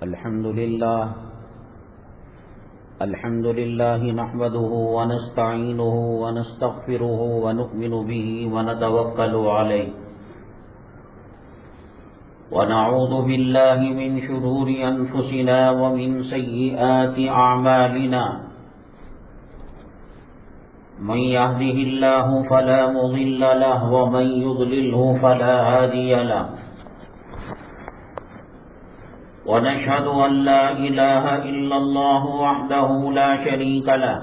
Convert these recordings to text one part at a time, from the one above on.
الحمد لله نحمده ونستعينه ونستغفره ونؤمن به ونتوكل عليه ونعوذ بالله من شرور أنفسنا ومن سيئات أعمالنا من يهده الله فلا مضل له ومن يضلله فلا هادي له ونشهد أن لا إله إلا الله وحده لا شريك له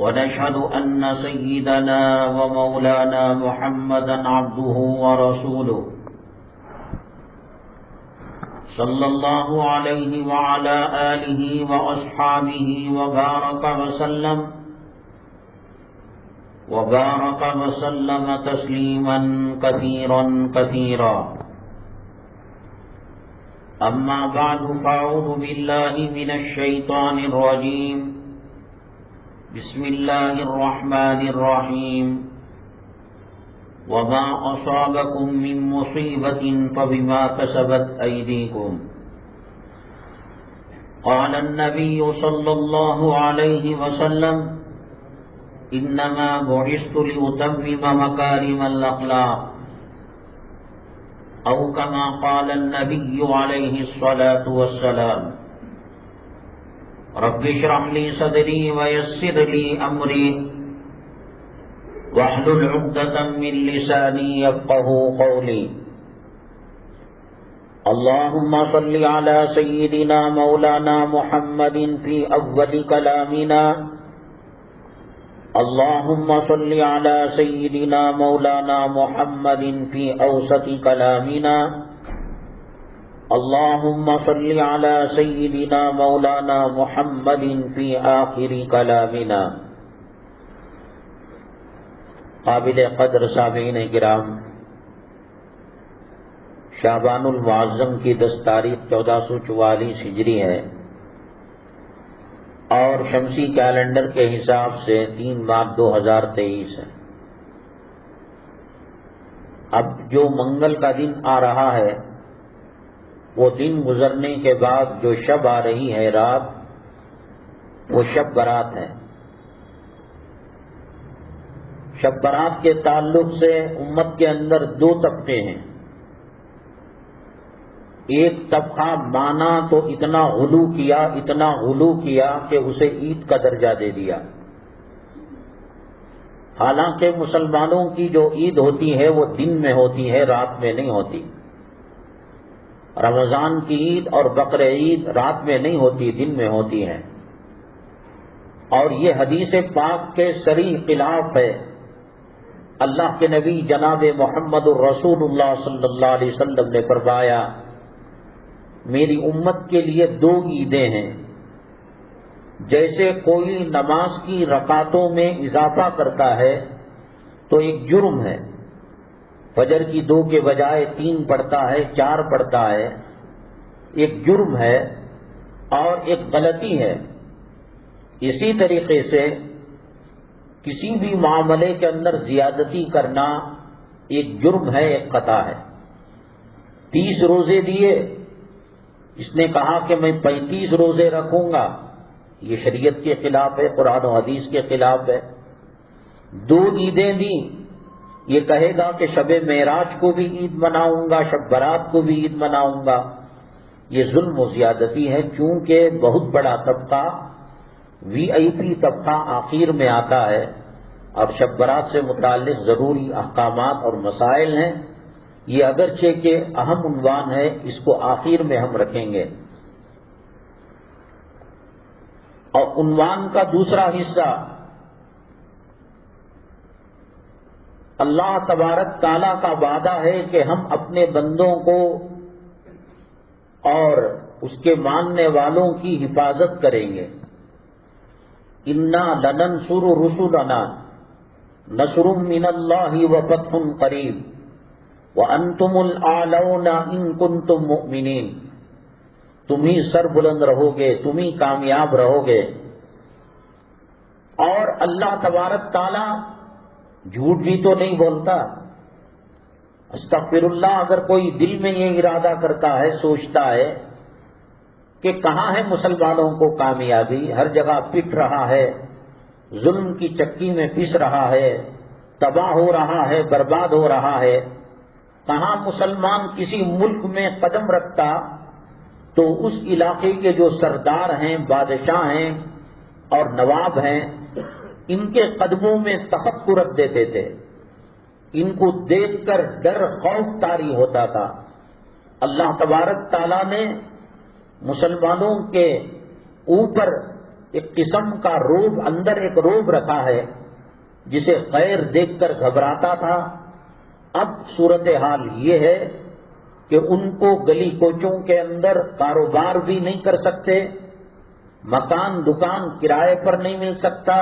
ونشهد أن سيدنا ومولانا محمدا عبده ورسوله صلى الله عليه وعلى آله وأصحابه وبارك وسلم تسليما كثيرا كثيرا. أما بعد فأعوذ بالله من الشيطان الرجيم. بسم الله الرحمن الرحيم. وما أصابكم من مصيبة فبما كسبت أيديكم. قال النبي صلى الله عليه وسلم إنما بعثت لأتمم مكارم الأخلاق أو كما قال النبي عليه الصلاة والسلام. رب اشرح لي صدري ويسر لي أمري واحلل عقدة من لساني يفقهوا قولي. اللهم صل على سيدنا مولانا محمد في أول كلامنا. اللهم صل على سيدنا مولانا محمد في أوسط كلامنا. اللهم صل على سيدنا مولانا محمد في آخر كلامنا. قابل قدر سامعین کرام، شعبان المعظم کی 10 تاریخ 1444 ہجری ہے اور شمسی کیلنڈر کے حساب سے 3 مارچ 2023 ہے. اب جو منگل کا دن آ رہا ہے وہ دن گزرنے کے بعد جو شب آ رہی ہے، رات، وہ شب برات ہے. شب برات کے تعلق سے امت کے اندر 2 طبقے ہیں. ایک طبقہ مانا تو اتنا غلو کیا کہ اسے عید کا درجہ دے دیا. حالانکہ مسلمانوں کی جو عید ہوتی ہے وہ دن میں ہوتی ہے، رات میں نہیں ہوتی. رمضان کی عید اور بقر عید رات میں نہیں ہوتی، دن میں ہوتی ہے. اور یہ حدیث پاک کے صریح خلاف ہے. اللہ کے نبی جناب محمد الرسول اللہ صلی اللہ علیہ وسلم نے فرمایا میری امت کے لیے 2 عیدیں ہیں. جیسے کوئی نماز کی رکعتوں میں اضافہ کرتا ہے تو ایک جرم ہے، فجر کی 2 کے بجائے 3 پڑھتا ہے، 4 پڑھتا ہے، ایک جرم ہے اور ایک غلطی ہے. اسی طریقے سے کسی بھی معاملے کے اندر زیادتی کرنا ایک جرم ہے، ایک خطا ہے. 30 روزے دیے، اس نے کہا کہ میں 35 روزے رکھوں گا، یہ شریعت کے خلاف ہے، قرآن و حدیث کے خلاف ہے. 2 عیدیں دی، یہ کہے گا کہ شب معراج کو بھی عید مناؤں گا، شب برات کو بھی عید مناؤں گا. یہ ظلم و زیادتی ہے. چونکہ بہت بڑا طبقہ VIP طبقہ آخر میں آتا ہے اور شب برات سے متعلق ضروری احکامات اور مسائل ہیں. یہ اگرچہ کہ اہم عنوان ہے، اس کو آخر میں ہم رکھیں گے. اور عنوان کا دوسرا حصہ اللہ تبارک تعالیٰ کا وعدہ ہے کہ ہم اپنے بندوں کو اور اس کے ماننے والوں کی حفاظت کریں گے. انا لننصر رسلنا نصر من اللہ وفتح قریب وانتم الاعلون ان کنتم مؤمنین. تم ہی سر بلند رہو گے، تم ہی کامیاب رہو گے. اور اللہ تبارک تعالیٰ جھوٹ بھی تو نہیں بولتا. استغفر اللہ، اگر کوئی دل میں یہ ارادہ کرتا ہے، سوچتا ہے کہ کہاں ہے مسلمانوں کو کامیابی، ہر جگہ پٹ رہا ہے، ظلم کی چکی میں پس رہا ہے، تباہ ہو رہا ہے، برباد ہو رہا ہے، کہاں مسلمان کسی ملک میں قدم رکھتا تو اس علاقے کے جو سردار ہیں، بادشاہ ہیں اور نواب ہیں، ان کے قدموں میں تخت کو رکھ دیتے تھے، ان کو دیکھ کر ڈر خوف طاری ہوتا تھا۔ اللہ تبارک تعالیٰ نے مسلمانوں کے اوپر ایک قسم کا روب، اندر ایک روب رکھا ہے جسے خیر دیکھ کر گھبراتا تھا۔ اب صورتحال یہ ہے کہ ان کو گلی کوچوں کے اندر کاروبار بھی نہیں کر سکتے، مکان دکان کرائے پر نہیں مل سکتا،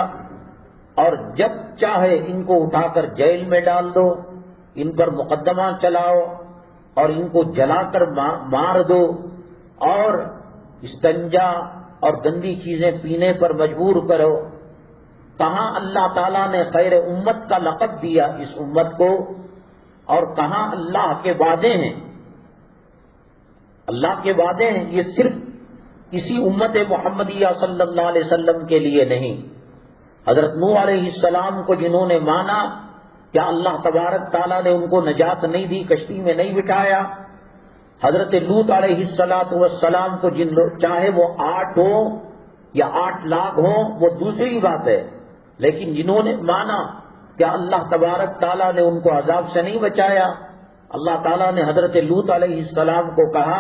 اور جب چاہے ان کو اٹھا کر جیل میں ڈال دو، ان پر مقدمہ چلاؤ اور ان کو جلا کر مار دو اور استنجا اور گندی چیزیں پینے پر مجبور کرو۔ کہاں اللہ تعالیٰ نے خیر امت کا لقب دیا اس امت کو، اور کہاں اللہ کے وعدے ہیں۔ اللہ کے وعدے ہیں، یہ صرف کسی امت محمدیہ صلی اللہ علیہ وسلم کے لیے نہیں۔ حضرت نوح علیہ السلام کو جنہوں نے مانا، کیا اللہ تبارک تعالیٰ نے ان کو نجات نہیں دی، کشتی میں نہیں بٹھایا؟ حضرت لوط علیہ السلام کو جن لوگ، چاہے وہ 8 ہوں یا 8 لاکھ ہوں، وہ دوسری بات ہے، لیکن جنہوں نے مانا، کیا اللہ تبارک تعالیٰ نے ان کو عذاب سے نہیں بچایا؟ اللہ تعالیٰ نے حضرت لوط علیہ السلام کو کہا،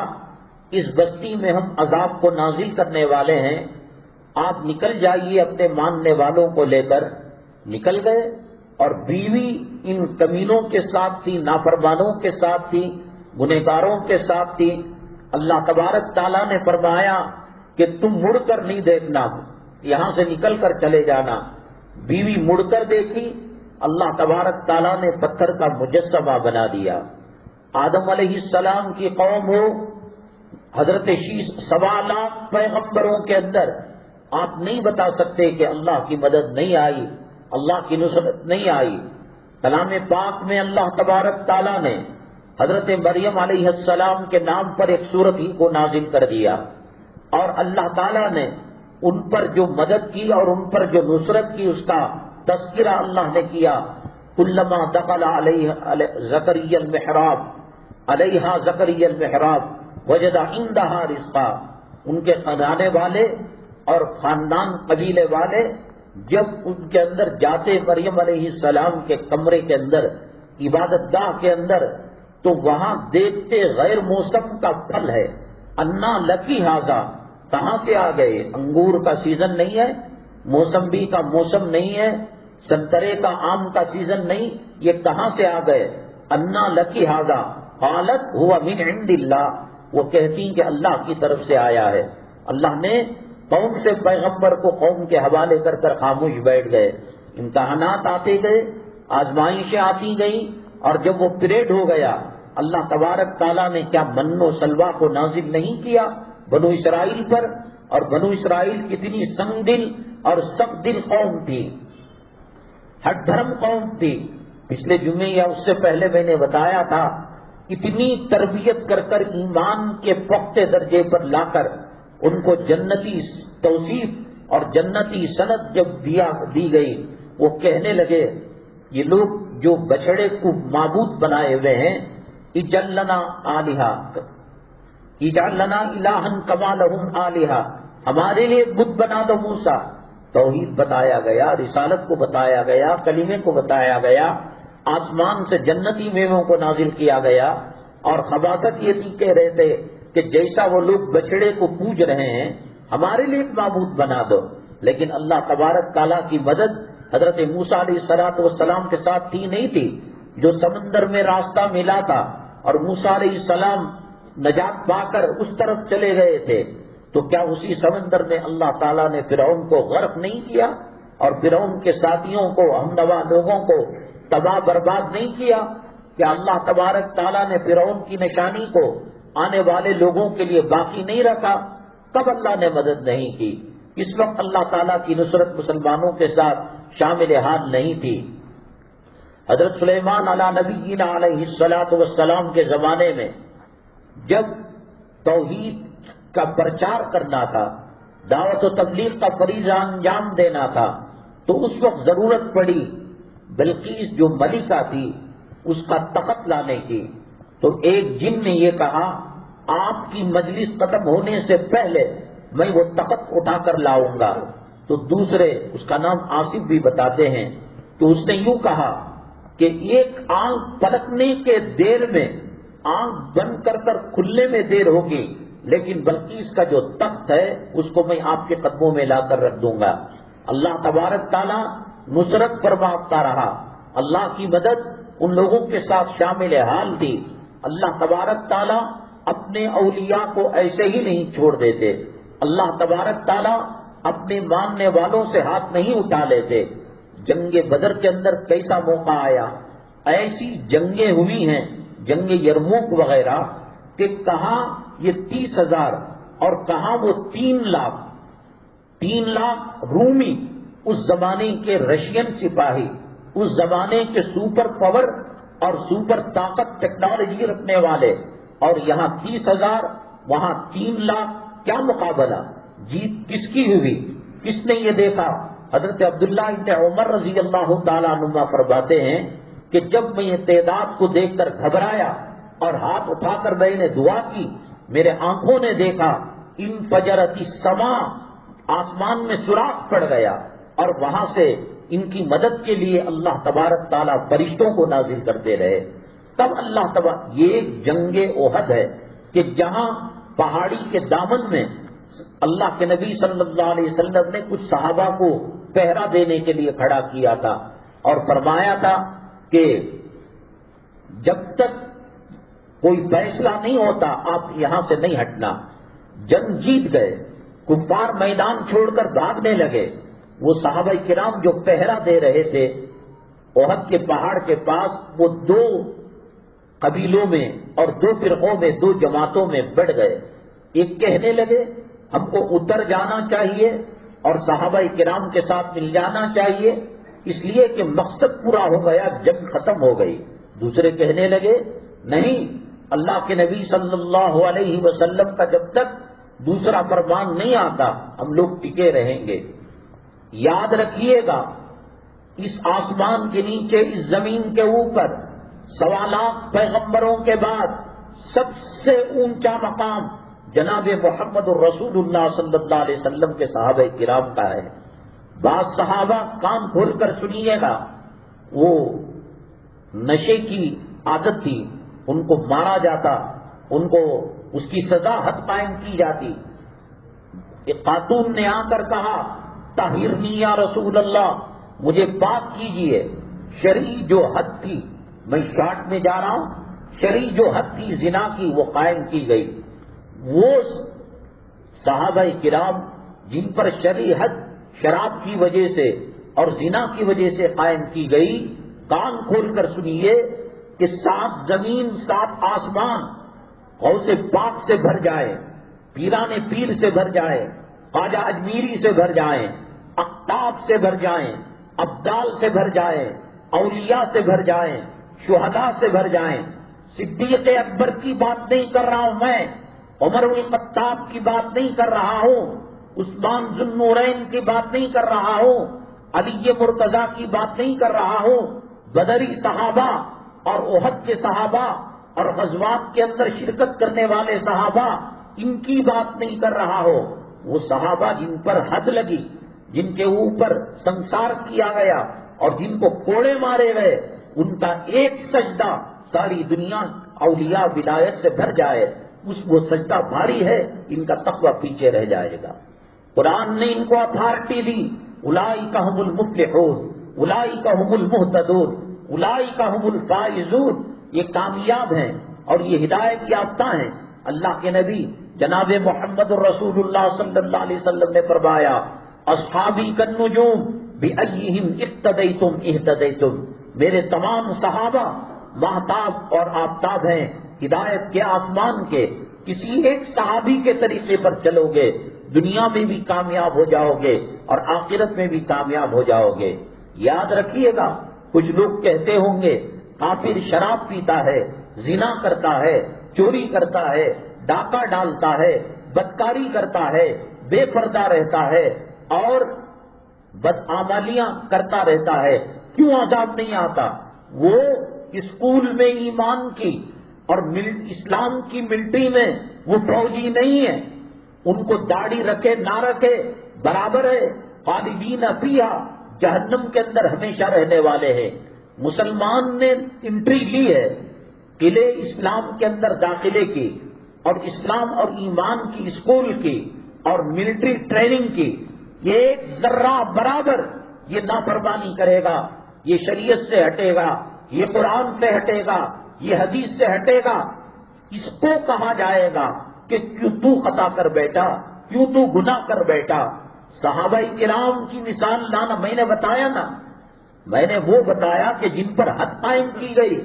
اس بستی میں ہم عذاب کو نازل کرنے والے ہیں، آپ نکل جائیے اپنے ماننے والوں کو لے کر۔ نکل گئے، اور بیوی ان کمینوں کے ساتھ تھی، نافرمانوں کے ساتھ تھی، گنہگاروں کے ساتھ تھی۔ اللہ تبارک تعالیٰ نے فرمایا کہ تم مڑ کر نہیں دیکھنا، یہاں سے نکل کر چلے جانا۔ بیوی مڑ کر دیکھی، اللہ تبارک تعالیٰ نے پتھر کا مجسمہ بنا دیا۔ آدم علیہ السلام کی قوم ہو، حضرت شیش، 1.25 لاکھ پیغمبروں کے اندر آپ نہیں بتا سکتے کہ اللہ کی مدد نہیں آئی، اللہ کی نصرت نہیں آئی۔ کلام پاک میں اللہ تبارک تعالیٰ نے حضرت مریم علیہ السلام کے نام پر ایک سورت ہی کو نازل کر دیا، اور اللہ تعالیٰ نے ان پر جو مدد کی اور ان پر جو نصرت کی اس کا تذکرہ اللہ نے کیا۔ کلما دخل زکریا المحراب علیہا زکریا المحراب وجد عندہا رزقا، ان کے خاندان والے اور خاندان قبیلے والے جب ان کے اندر جاتے، مریم علیہ السلام کے کمرے کے اندر، عبادت گاہ کے اندر، تو وہاں دیکھتے غیر موسم کا پھل ہے۔ انا لکی ھذا، کہاں سے آ گئے؟ انگور کا سیزن نہیں ہے، موسمبی کا موسم نہیں ہے، سنترے کا، آم کا سیزن نہیں، یہ کہاں سے آ گئے؟ انا لکی ھذا قالت هو من عند اللہ، وہ کہتی کہ اللہ کی طرف سے آیا ہے۔ اللہ نے قوم سے پیغمبر کو قوم کے حوالے کر کر خاموش بیٹھ گئے۔ امتحانات آتے گئے، آزمائشیں آتی گئیں، اور جب وہ پیریڈ ہو گیا، اللہ تبارک تعالیٰ نے کیا من و سلوہ کو نازل نہیں کیا بنو اسرائیل پر؟ اور بنو اسرائیل کتنی سنگ دل اور سخت دل قوم تھی، ہٹ دھرم قوم تھی۔ پچھلے جمعے یا اس سے پہلے میں نے بتایا تھا، اتنی تربیت کر کر ایمان کے پختہ درجے پر لا کر ان کو جنتی توصیف اور جنتی سند جب دی گئی، وہ کہنے لگے، یہ لوگ جو بچڑے کو معبود بنائے ہوئے ہیں، اجعل لنا آلہہ، اجعل لنا الہا کما لہم آلہہ، ہمارے لیے بت بنا دو موسیٰ۔ توحید بتایا گیا، رسالت کو بتایا گیا، کلمے کو بتایا گیا، آسمان سے جنتی میووں کو نازل کیا گیا، اور خباثت یہ تھی، کہہ رہے تھے کہ جیسا وہ لوگ بچڑے کو پوج رہے ہیں، ہمارے لیے ایک معبود بنا دو۔ لیکن اللہ تبارک تعالیٰ کی مدد حضرت موسیٰ علیہ السلام کے ساتھ تھی نہیں تھی، جو سمندر میں راستہ ملا تھا اور موسیٰ علیہ السلام نجات پا کر اس طرف چلے گئے تھے، تو کیا اسی سمندر میں اللہ تعالیٰ نے فرعون کو غرق نہیں کیا، اور فرعون کے ساتھیوں کو، ہم نوا لوگوں کو تباہ برباد نہیں کیا؟ کیا اللہ تبارک تعالیٰ نے فرعون کی نشانی کو آنے والے لوگوں کے لیے باقی نہیں رکھا؟ کب اللہ نے مدد نہیں کی؟ اس وقت اللہ تعالیٰ کی نصرت مسلمانوں کے ساتھ شامل حال نہیں تھی۔ حضرت سلیمان علیہ نبینا علیہ الصلاۃ والسلام کے زمانے میں جب توحید کا پرچار کرنا تھا، دعوت و تبلیغ کا فریضہ انجام دینا تھا، تو اس وقت ضرورت پڑی بلقیس جو ملکہ تھی اس کا تخت لانے کی۔ تو ایک جن نے یہ کہا آپ کی مجلس ختم ہونے سے پہلے میں وہ تخت اٹھا کر لاؤں گا۔ تو دوسرے، اس کا نام آصف بھی بتاتے ہیں، تو اس نے یوں کہا کہ ایک آنکھ پلکنے کے دیر میں آنکھ بند کر کر کھلنے میں دیر ہوگی، لیکن بلقیس کا جو تخت ہے اس کو میں آپ کے قدموں میں لا کر رکھ دوں گا۔ اللہ تبارک تعالیٰ نصرت فرماتا رہا، اللہ کی مدد ان لوگوں کے ساتھ شامل حال تھی۔ اللہ تبارک تعالیٰ اپنے اولیاء کو ایسے ہی نہیں چھوڑ دیتے، اللہ تبارک تعالیٰ اپنے ماننے والوں سے ہاتھ نہیں اٹھا لیتے۔ جنگ بدر کے اندر کیسا موقع آیا، ایسی جنگیں ہوئی ہیں، جنگ یرموک وغیرہ، کہ کہاں یہ 30,000 اور کہاں وہ 3 لاکھ رومی، اس زمانے کے رشین سپاہی، اس زمانے کے سپر پاور اور سپر طاقت ٹیکنالوجی رکھنے والے، اور یہاں 30,000 وہاں 3 لاکھ، کیا مقابلہ، جیت کس کی ہوئی، کس نے یہ دیکھا؟ حضرت عبداللہ ابن عمر رضی اللہ تعالیٰ عنہ فرماتے ہیں کہ جب میں یہ تعداد کو دیکھ کر گھبرایا اور ہاتھ اٹھا کر میں نے دعا کی، میرے آنکھوں نے دیکھا انفجرت السماء، آسمان میں سوراخ پڑ گیا، اور وہاں سے ان کی مدد کے لیے اللہ تبارک تعالیٰ فرشتوں کو نازل کرتے رہے۔ تب اللہ تبارک، یہ جنگ احد ہے کہ جہاں پہاڑی کے دامن میں اللہ کے نبی صلی اللہ علیہ وسلم نے کچھ صحابہ کو پہرا دینے کے لیے کھڑا کیا تھا اور فرمایا تھا کہ جب تک کوئی فیصلہ نہیں ہوتا آپ یہاں سے نہیں ہٹنا۔ جنگ جیت گئے، کفار میدان چھوڑ کر بھاگنے لگے، وہ صحابہ کرام جو پہرا دے رہے تھے احد کے پہاڑ کے پاس، وہ 2 قبیلوں میں اور 2 فرقوں میں، 2 جماعتوں میں بڑھ گئے۔ ایک کہنے لگے ہم کو اتر جانا چاہیے اور صحابہ کرام کے ساتھ مل جانا چاہیے، اس لیے کہ مقصد پورا ہو گیا، جنگ ختم ہو گئی۔ دوسرے کہنے لگے نہیں، اللہ کے نبی صلی اللہ علیہ وسلم کا جب تک دوسرا فرمان نہیں آتا ہم لوگ ٹکے رہیں گے۔ یاد رکھیے گا، اس آسمان کے نیچے، اس زمین کے اوپر 1.25 لاکھ پیغمبروں کے بعد سب سے اونچا مقام جناب محمد الرسول اللہ صلی اللہ علیہ وسلم کے صحابہ کرام کا ہے۔ بعض صحابہ، کان کھول کر سنیے گا، وہ نشے کی عادت تھی، ان کو مارا جاتا، ان کو اس کی سزا حد قائم کی جاتی۔ ایک خاتون نے آ کر کہا طہرنی یا رسول اللہ، مجھے پاک کیجئے، شرعی جو حد تھی، میں شارٹ میں جا رہا ہوں، شرعی جو حد تھی زنا کی وہ قائم کی گئی۔ وہ صحابہ کرام جن پر شرعی حد شراب کی وجہ سے اور زنا کی وجہ سے قائم کی گئی، کان کھول کر سنیے کہ 7 زمین 7 آسمان غوث پاک سے بھر جائے، پیران پیر سے بھر جائے، خواجہ اجمیری سے بھر جائیں، اقطاب سے بھر جائیں، ابدال سے بھر جائیں، اولیاء سے بھر جائیں، شہداء سے بھر جائیں۔ صدیق اکبر کی بات نہیں کر رہا ہوں میں، عمر الخطاب کی بات نہیں کر رہا ہوں، عثمان ذو النورین کی بات نہیں کر رہا ہوں، علی مرتضیٰ کی بات نہیں کر رہا ہوں، بدری صحابہ اور احد کے صحابہ اور غزوات کے اندر شرکت کرنے والے صحابہ، ان کی بات نہیں کر رہا ہو۔ وہ صحابہ جن پر حد لگی، جن کے اوپر سنسار کیا گیا اور جن کو کوڑے مارے گئے، ان کا ایک سجدہ ساری دنیا اولیاء ولایت سے بھر جائے، وہ سجدہ بھاری ہے، ان کا تقوی پیچھے رہ جائے گا۔ قرآن نے ان کو اتھارٹی دی، اولئک ھم المفلحون، اولئک ھم المہتدون، اولئک ھم الفائزون، یہ کامیاب ہیں اور یہ ہدایت یافتہ ہیں۔ اللہ کے نبی جناب محمد الرسول اللہ صلی اللہ علیہ وسلم نے فرمایا اصحابی کالنجوم بأیہم اقتدیتم اہتدیتم، میرے تمام صحابہ مہتاب اور آفتاب ہیں ہدایت کے آسمان کے، کسی ایک صحابی کے طریقے پر چلو گے دنیا میں بھی کامیاب ہو جاؤ گے اور آخرت میں بھی کامیاب ہو جاؤ گے۔ یاد رکھیے گا کچھ لوگ کہتے ہوں گے کافر شراب پیتا ہے، زنا کرتا ہے، چوری کرتا ہے، ڈاکہ ڈالتا ہے، بدکاری کرتا ہے، بے پردہ رہتا ہے اور بدعمالیاں کرتا رہتا ہے، کیوں عذاب نہیں آتا؟ وہ اسکول میں ایمان کی اور اسلام کی ملٹری میں وہ فوجی نہیں ہے، ان کو داڑھی رکھے نہ رکھے برابر ہے، خالدین فیہا، جہنم کے اندر ہمیشہ رہنے والے ہیں۔ مسلمان نے انٹری لی ہے قلعے اسلام کے اندر داخلے کی اور اسلام اور ایمان کی اسکول کی اور ملٹری ٹریننگ کی، یہ ایک ذرہ برابر یہ نافرمانی کرے گا، یہ شریعت سے ہٹے گا، یہ قرآن سے ہٹے گا، یہ حدیث سے ہٹے گا، اس کو کہا جائے گا کہ کیوں تو خطا کر بیٹھا، کیوں تو گناہ کر بیٹھا۔ صحابہ کرام کی مثال لانا میں نے بتایا نا، میں نے وہ بتایا کہ جن پر حد قائم کی گئی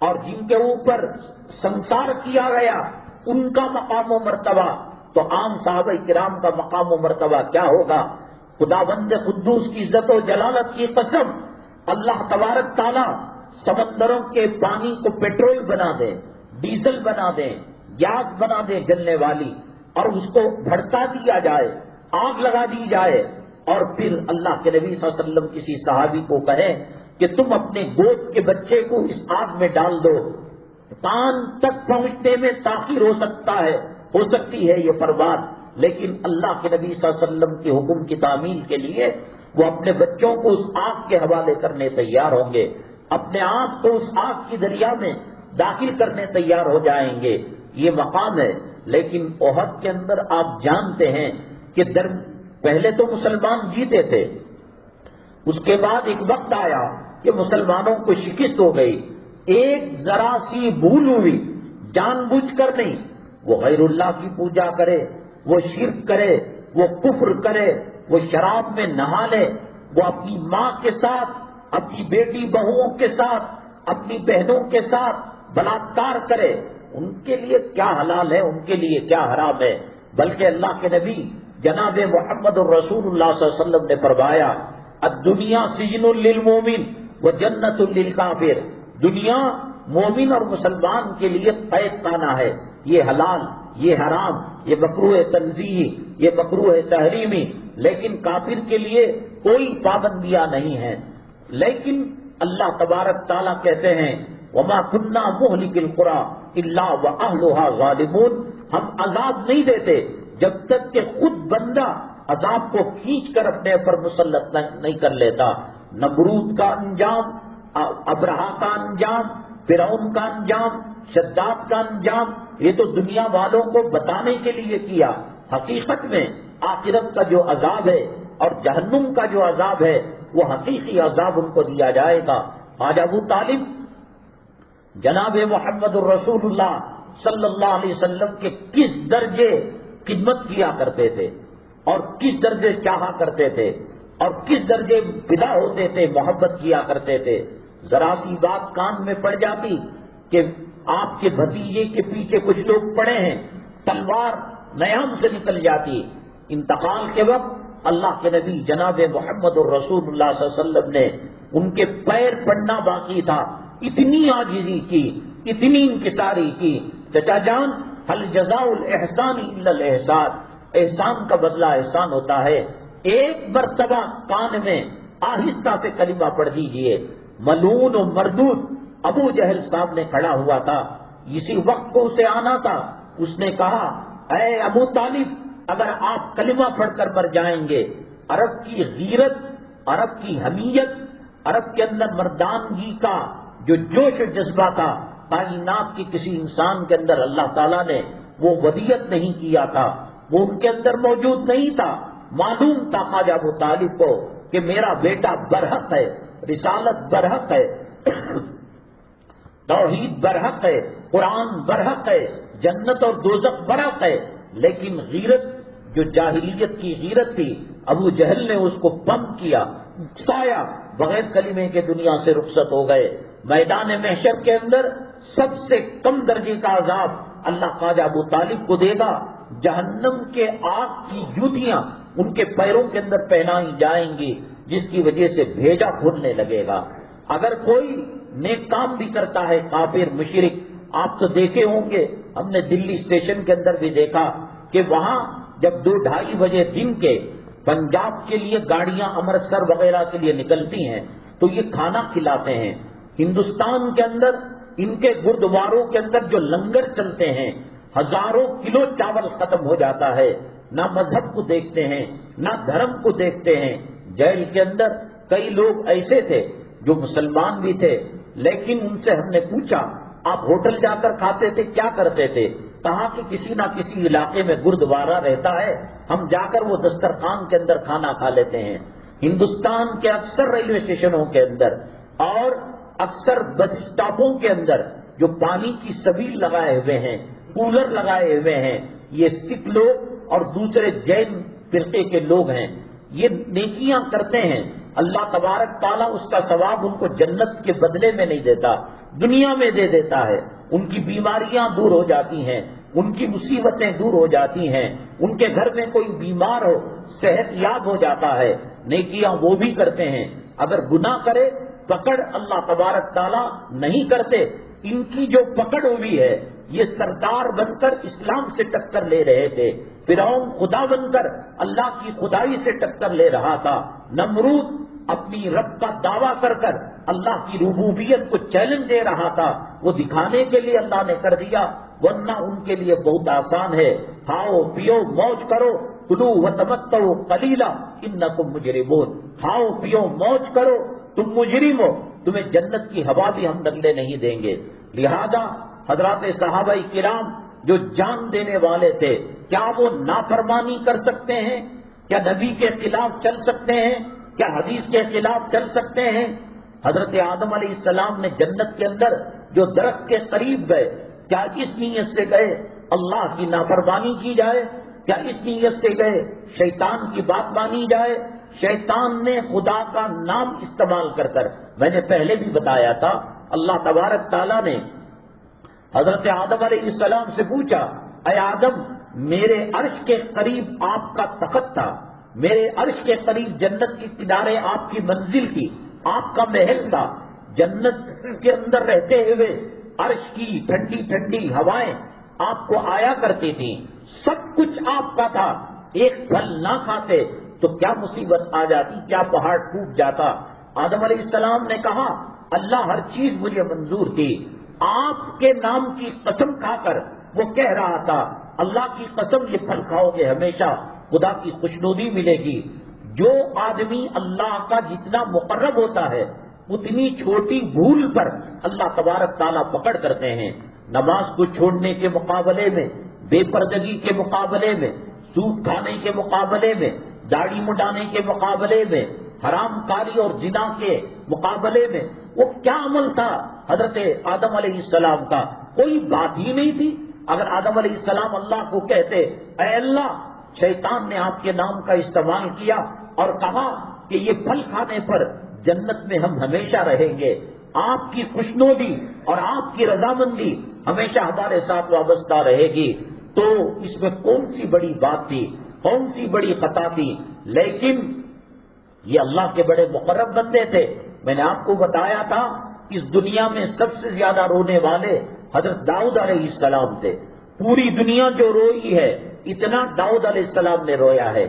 اور جن کے اوپر سنسار کیا گیا ان کا مقام و مرتبہ، تو عام صحابہ کرام کا مقام و مرتبہ کیا ہوگا؟ خداوند قدوس کی عزت و جلالت کی قسم، اللہ تبارک تعالیٰ سمندروں کے پانی کو پیٹرول بنا دے، ڈیزل بنا دے، گیس بنا دے جلنے والی، اور اس کو بھڑکا دیا جائے، آگ لگا دی جائے، اور پھر اللہ کے نبی صلی اللہ علیہ وسلم کسی صحابی کو کہیں کہ تم اپنے گود کے بچے کو اس آگ میں ڈال دو، کان تک پہنچنے میں تاخیر ہو سکتی ہے یہ پرواز، لیکن اللہ کے نبی صلی اللہ علیہ وسلم کے حکم کی تعمیل کے لیے وہ اپنے بچوں کو اس آگ کے حوالے کرنے تیار ہوں گے، اپنے آپ کو اس آگ کی دریا میں داخل کرنے تیار ہو جائیں گے، یہ مقام ہے۔ لیکن احد کے اندر آپ جانتے ہیں کہ پہلے تو مسلمان جیتے تھے، اس کے بعد ایک وقت آیا کہ مسلمانوں کو شکست ہو گئی، ایک ذرا سی بھول ہوئی، جان بوجھ کر نہیں، وہ غیر اللہ کی پوجا کرے، وہ شرک کرے، وہ کفر کرے، وہ شراب میں نہا لے، وہ اپنی ماں کے ساتھ، اپنی بیٹی بہوؤں کے ساتھ، اپنی بہنوں کے ساتھ بلاత్కాر کرے، ان کے لیے کیا حلال ہے، ان کے لیے کیا حرام ہے؟ بلکہ اللہ کے نبی جناب محمد الرسول اللہ صلی اللہ علیہ وسلم نے فرمایا الدنیا سجن للمومن وجنت للکافر، دنیا مومن اور مسلمان کے لیے قید خانہ ہے، یہ حلال، یہ حرام، یہ مکروہ تنزیہی، یہ مکروہ تحریمی، لیکن کافر کے لیے کوئی پابندیاں نہیں ہیں۔ لیکن اللہ تبارک تعالیٰ کہتے ہیں وما كنا مهلك القرى الا واهلها ظالمون، ہم عذاب نہیں دیتے جب تک کہ خود بندہ عذاب کو کھینچ کر اپنے پر مسلط نہیں کر لیتا۔ نمرود کا انجام، ابرہا کا انجام، فرعون کا انجام، شداد کا انجام، یہ تو دنیا والوں کو بتانے کے لیے کیا، حقیقت میں آخرت کا جو عذاب ہے اور جہنم کا جو عذاب ہے وہ حقیقی عذاب ان کو دیا جائے گا۔ آج ابو طالب جناب محمد الرسول اللہ صلی اللہ علیہ وسلم کے کس درجے خدمت کیا کرتے تھے اور کس درجے چاہا کرتے تھے اور کس درجے فدا ہوتے تھے، محبت کیا کرتے تھے۔ ذرا سی بات کان میں پڑ جاتی کہ آپ کے بھتیجے کے پیچھے کچھ لوگ پڑے ہیں، تلوار نیام سے نکل جاتی۔ انتقال کے وقت اللہ کے نبی جناب محمد الرسول اللہ صلی اللہ علیہ وسلم نے ان کے پیر پڑنا باقی تھا، اتنی عاجزی کی، اتنی انکساری کی۔ چچا جان، هل جزاء الاحسان الا الاحسان، احسان کا بدلہ احسان ہوتا ہے۔ ایک مرتبہ کان میں آہستہ سے کلمہ پڑھ دیجئے۔ ملعون و مردود ابو جہل سامنے کھڑا ہوا تھا، اسی وقت کو اسے آنا تھا، اس نے کہا اے ابو طالب، اگر آپ کلمہ پڑھ کر مر جائیں گے، عرب کی غیرت، عرب کی حمیت، عرب کے اندر مردانگی کا جو جوش و جذبہ تھا، کائنات کی کسی انسان کے اندر اللہ تعالیٰ نے وہ ودیت نہیں کیا تھا، وہ ان کے اندر موجود نہیں تھا۔ معلوم تھا خواجہ ابو طالب کو کہ میرا بیٹا برحق ہے، رسالت برحق ہے، توحید برحق ہے، قرآن برحق ہے، جنت اور دوزخ برحق ہے، لیکن غیرت جو جاہلیت کی غیرت تھی، ابو جہل نے اس کو پمپ کیا، اکسایا، بغیر کلمے کے دنیا سے رخصت ہو گئے۔ میدان محشر کے اندر سب سے کم درجے کا عذاب اللہ خواجہ ابو طالب کو دے گا، جہنم کے آگ کی جوتیاں ان کے پیروں کے اندر پہنائی جائیں گی، جس کی وجہ سے بھیجا کھولنے لگے گا۔ اگر کوئی نیک کام بھی کرتا ہے کافر مشرک، آپ تو دیکھے ہوں گے، ہم نے دلی اسٹیشن کے اندر بھی دیکھا کہ وہاں جب 2-2:30 بجے دن کے پنجاب کے لیے گاڑیاں امرتسر وغیرہ کے لیے نکلتی ہیں تو یہ کھانا کھلاتے ہیں۔ ہندوستان کے اندر ان کے گردواروں کے اندر جو لنگر چلتے ہیں، ہزاروں کلو چاول ختم ہو جاتا ہے۔ نہ مذہب کو دیکھتے ہیں، نہ دھرم کو دیکھتے ہیں۔ جیل کے اندر کئی لوگ ایسے تھے جو مسلمان بھی تھے، لیکن ان سے ہم نے پوچھا آپ ہوٹل جا کر کھاتے تھے، کیا کرتے تھے؟ کہا کہ کسی نہ کسی علاقے میں گردوارا رہتا ہے، ہم جا کر وہ دسترخوان کے اندر کھانا کھا لیتے ہیں۔ ہندوستان کے اکثر ریلوے اسٹیشنوں کے اندر اور اکثر بس اسٹاپوں کے اندر جو پانی کی سبیل لگائے ہوئے ہیں، کولر لگائے ہوئے ہیں، یہ سکھ لوگ اور دوسرے جین فرقے کے لوگ ہیں۔ یہ نیکیاں کرتے ہیں، اللہ تبارک تعالیٰ اس کا ثواب ان کو جنت کے بدلے میں نہیں دیتا، دنیا میں دے دیتا ہے۔ ان کی بیماریاں دور ہو جاتی ہیں، ان کی مصیبتیں دور ہو جاتی ہیں، ان کے گھر میں کوئی بیمار ہو صحت یاب ہو جاتا ہے۔ نیکیاں وہ بھی کرتے ہیں، اگر گناہ کرے پکڑ اللہ تبارک تعالیٰ نہیں کرتے۔ ان کی جو پکڑ ہوئی ہے، یہ سردار بن کر اسلام سے ٹکر لے رہے تھے، فرعون خدا بن کر اللہ کی خدائی سے ٹکر لے رہا تھا، نمرود اپنی رب کا دعویٰ کر کر اللہ کی ربوبیت کو چیلنج دے رہا تھا، وہ دکھانے کے لیے اللہ نے کر دیا، ورنہ ان کے لیے بہت آسان ہے۔ کھاؤ پیو موج کرو، کلو وتمتعوا قلیلا انکم مجرمون، کھاؤ پیو موج کرو، تم مجرم ہو، تمہیں جنت کی ہوا بھی ہم ڈلنے نہیں دیں گے۔ لہذا حضرات صحابہ کرام جو جان دینے والے تھے، کیا وہ نافرمانی کر سکتے ہیں؟ کیا نبی کے خلاف چل سکتے ہیں؟ کیا حدیث کے خلاف چل سکتے ہیں؟ حضرت آدم علیہ السلام نے جنت کے اندر جو درخت کے قریب گئے، کیا اس نیت سے گئے اللہ کی نافرمانی کی جائے؟ کیا اس نیت سے گئے شیطان کی بات مانی جائے؟ شیطان نے خدا کا نام استعمال کر کر، میں نے پہلے بھی بتایا تھا، اللہ تبارک تعالیٰ نے حضرت آدم علیہ السلام سے پوچھا، اے آدم میرے عرش کے قریب آپ کا تخت تھا، میرے عرش کے قریب جنت کے کنارے آپ کی منزل تھی، آپ کا محل تھا، جنت کے اندر رہتے ہوئے عرش کی ٹھنڈی ٹھنڈی ہوائیں آپ کو آیا کرتی تھیں، سب کچھ آپ کا تھا، ایک پھل نہ کھاتے تو کیا مصیبت آ جاتی، کیا پہاڑ ٹوٹ جاتا؟ آدم علیہ السلام نے کہا اللہ ہر چیز مجھے منظور تھی، آپ کے نام کی قسم کھا کر وہ کہہ رہا تھا اللہ کی قسم یہ پھل کھاؤ گے ہمیشہ خدا کی خوشنودی ملے گی۔ جو آدمی اللہ کا جتنا مقرب ہوتا ہے اتنی چھوٹی بھول پر اللہ تبارک تعالیٰ پکڑ کرتے ہیں۔ نماز کو چھوڑنے کے مقابلے میں، بے پردگی کے مقابلے میں، سود کھانے کے مقابلے میں، داڑھی مڈانے کے مقابلے میں، حرام کاری اور زنا کے مقابلے میں وہ کیا عمل تھا حضرت آدم علیہ السلام کا؟ کوئی بات ہی نہیں تھی۔ اگر آدم علیہ السلام اللہ کو کہتے اے اللہ شیطان نے آپ کے نام کا استعمال کیا اور کہا کہ یہ پھل کھانے پر جنت میں ہم ہمیشہ رہیں گے، آپ کی خوشنودی اور آپ کی رضامندی ہمیشہ ہمارے ساتھ وابستہ رہے گی، تو اس میں کون سی بڑی بات تھی، کون سی بڑی خطا تھی؟ لیکن یہ اللہ کے بڑے مقرب بندے تھے۔ میں نے آپ کو بتایا تھا اس دنیا میں سب سے زیادہ رونے والے حضرت داؤد علیہ السلام تھے۔ پوری دنیا جو روئی ہے اتنا داؤد علیہ السلام نے رویا ہے۔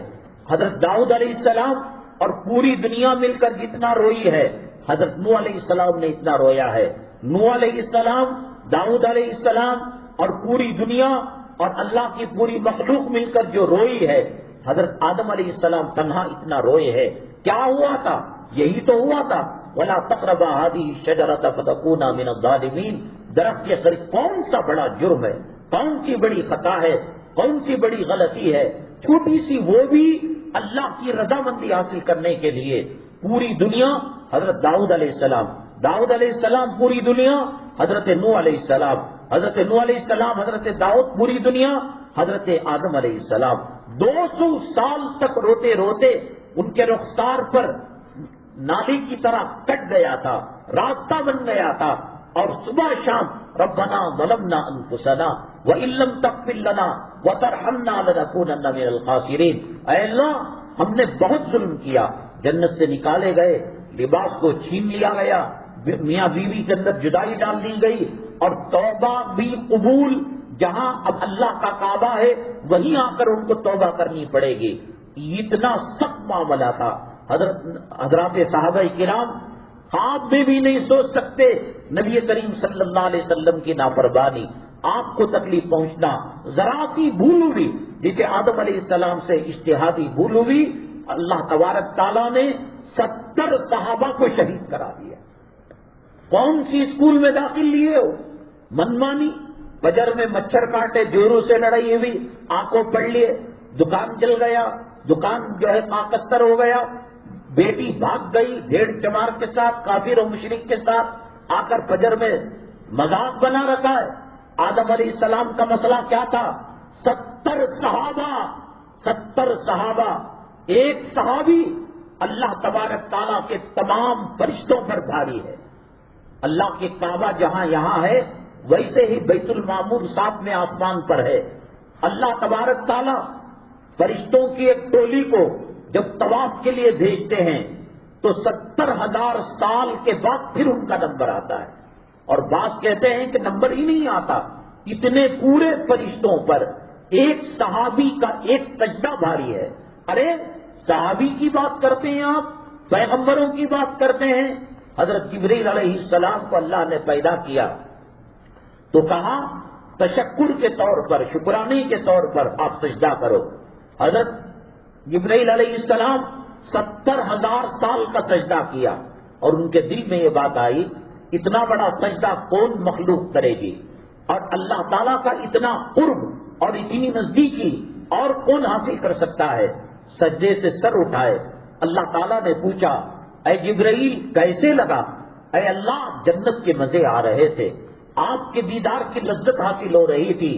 حضرت داؤد علیہ السلام اور پوری دنیا مل کر جتنا روئی ہے حضرت نوح علیہ السلام نے اتنا رویا ہے۔ نوح علیہ السلام، داؤد علیہ السلام اور پوری دنیا اور اللہ کی پوری مخلوق مل کر جو روئی ہے، حضرت آدم علیہ السلام تنہا اتنا روئے ہے۔ کیا ہوا تھا؟ یہی تو ہوا تھا وَلَا تَقْرَبَا هَٰذِهِ الشَّجَرَةَ فَتَكُونَا مِنَ الظَّالِمِينَ۔ درخت کے قریب کون سا بڑا جرم ہے، کون سی بڑی خطا ہے، کون سی بڑی غلطی ہے، چھوٹی سی، وہ بھی اللہ کی رضامندی حاصل کرنے کے لیے پوری دنیا حضرت داؤد علیہ السلام، داؤد علیہ السلام پوری دنیا، حضرت نوح علیہ السلام، حضرت نوح علیہ السلام، حضرت داؤد پوری دنیا، حضرت آدم علیہ السلام۔ 200 سال تک روتے روتے ان کے رخسار پر نالی کی طرح کٹ گیا تھا، راستہ بن گیا تھا، اور صبح شام ربنا ظلمنا انفسنا وان لم تغفر لنا وترحمنا لنكونن من الخاسرین۔ اے اللہ ہم نے بہت ظلم کیا، جنت سے نکالے گئے، لباس کو چھین لیا گیا، میاں بیوی کے اندر جدائی ڈال دی گئی، اور توبہ بھی قبول، جہاں اب اللہ کا کعبہ ہے وہیں آ کر ان کو توبہ کرنی پڑے گی۔ اتنا سخت معاملہ تھا۔ حضرات صحابہ کرام خواب میں بھی نہیں سوچ سکتے نبی کریم صلی اللہ علیہ وسلم کی نافرمانی، آپ کو تکلیف پہنچنا، ذرا سی بھول ہوئی، جسے آدم علیہ السلام سے اجتہادی بھول ہوئی، اللہ تبارک تعالیٰ نے 70 صحابہ کو شہید کرا دیا۔ کون سی اسکول میں داخل لیے ہو؟ منمانی، فجر میں مچھر کاٹے، جورو سے لڑائی ہوئی، آنکھوں پڑھ لیے، دکان چل گیا، دکان جو ہے خاکستر ہو گیا، بیٹی بھاگ گئی بھیڑ چمار کے ساتھ، کافر و مشرک کے ساتھ آ کر فجر میں مذاق بنا رکھا ہے۔ آدم علیہ السلام کا مسئلہ کیا تھا؟ 70 صحابہ، ایک صحابی اللہ تبارک تعالیٰ کے تمام فرشتوں پر بھاری ہے۔ اللہ کے کعبہ جہاں یہاں ہے، ویسے ہی بیت المعمور ساتھ میں آسمان پر ہے۔ اللہ تبارک تعالیٰ فرشتوں کی ایک ٹولی کو جب طواف کے لیے بھیجتے ہیں تو 70,000 سال کے بعد پھر ان کا نمبر آتا ہے، اور بعض کہتے ہیں کہ نمبر ہی نہیں آتا، اتنے پورے فرشتوں پر ایک صحابی کا ایک سجدہ بھاری ہے۔ ارے صحابی کی بات کرتے ہیں آپ، پیغمبروں کی بات کرتے ہیں۔ حضرت جبرائیل علیہ السلام کو اللہ نے پیدا کیا تو کہا تشکر کے طور پر، شکرانے کے طور پر آپ سجدہ کرو۔ حضرت جبرائیل علیہ السلام 70,000 سال کا سجدہ کیا، اور ان کے دل میں یہ بات آئی اتنا بڑا سجدہ کون مخلوق کرے گی، اور اللہ تعالیٰ کا اتنا قرب اور اتنی نزدیکی اور کون حاصل کر سکتا ہے۔ سجدے سے سر اٹھائے، اللہ تعالیٰ نے پوچھا اے جبرائیل کیسے لگا؟ اے اللہ جنت کے مزے آ رہے تھے، آپ کے دیدار کی لذت حاصل ہو رہی تھی،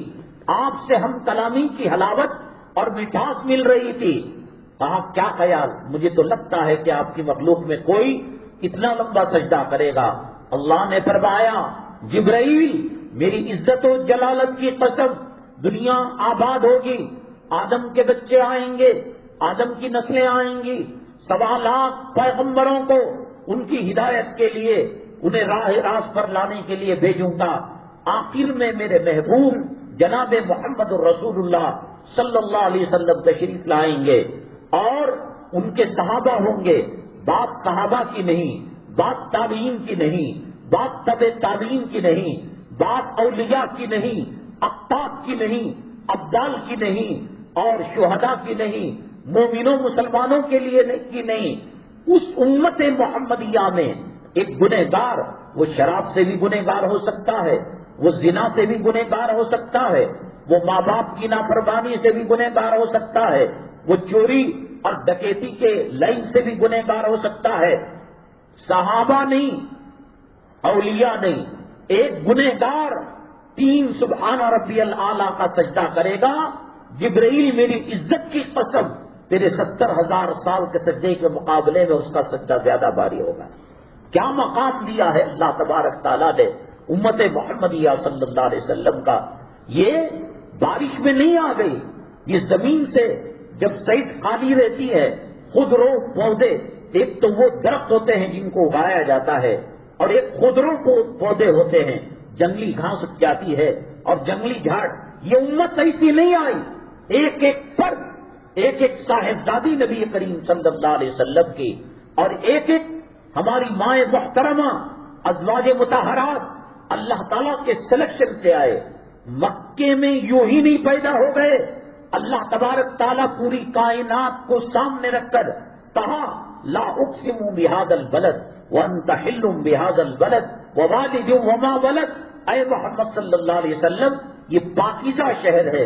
آپ سے ہم کلامی کی حلاوت اور مٹھاس مل رہی تھی۔ کہا کیا خیال؟ مجھے تو لگتا ہے کہ آپ کی مخلوق میں کوئی اتنا لمبا سجدہ کرے گا۔ اللہ نے فرمایا جبرائیل میری عزت و جلالت کی قسم، دنیا آباد ہوگی، آدم کے بچے آئیں گے، آدم کی نسلیں آئیں گی، 1.25 لاکھ پیغمبروں کو ان کی ہدایت کے لیے، انہیں راہ راست پر لانے کے لیے بھیجوں گا۔ آخر میں میرے محبوب جناب محمد الرسول اللہ صلی اللہ علیہ وسلم تشریف لائیں گے، اور ان کے صحابہ ہوں گے۔ بات صحابہ کی نہیں، بات تابعین کی نہیں، بات تبع تابعین کی نہیں، بات اولیاء کی نہیں، اقطاب کی نہیں، ابدال کی نہیں، اور شہداء کی نہیں، مومنوں مسلمانوں کے لیے کی نہیں۔ اس امت محمدیہ میں ایک گنہگار، وہ شراب سے بھی گنہگار ہو سکتا ہے، وہ زنا سے بھی گنہگار ہو سکتا ہے، وہ ماں باپ کی نافرمانی سے بھی گنہگار ہو سکتا ہے، وہ چوری اور ڈکیتی کے لائن سے بھی گنہگار ہو سکتا ہے۔ صحابہ نہیں، اولیاء نہیں، ایک گنہگار 3 سبحان ربی الاعلیٰ کا سجدہ کرے گا، جبرائیل میری عزت کی قسم تیرے 70,000 سال کے سجدے کے مقابلے میں اس کا سجدہ زیادہ بھاری ہوگا۔ کیا مقام دیا ہے اللہ تبارک تعالیٰ نے امت محمدیہ صلی اللہ علیہ وسلم کا۔ یہ بارش میں نہیں آ گئی، یہ زمین سے جب سائٹ خالی رہتی ہے، خودرو پودے، ایک تو وہ درخت ہوتے ہیں جن کو اگایا جاتا ہے، اور ایک خودرو پودے ہوتے ہیں، جنگلی گھاس اگ جاتی ہے اور جنگلی جھاڑ۔ یہ امت ایسی نہیں آئی، ایک ایک فرد، ایک ایک صاحبزادی نبی کریم صلی اللہ علیہ وسلم کی، اور ایک ایک ہماری مائیں محترمہ ازواج مطہرات اللہ تعالیٰ کے سلیکشن سے آئے۔ مکے میں یوں ہی نہیں پیدا ہو گئے، اللہ تبارک تعالیٰ پوری کائنات کو سامنے رکھ کر کہا لا اقسم بہذا البلد وانت حل بہذا البلد ووالد وما ولد۔ اے محمد صلی اللہ علیہ وسلم یہ پاکیزہ شہر ہے،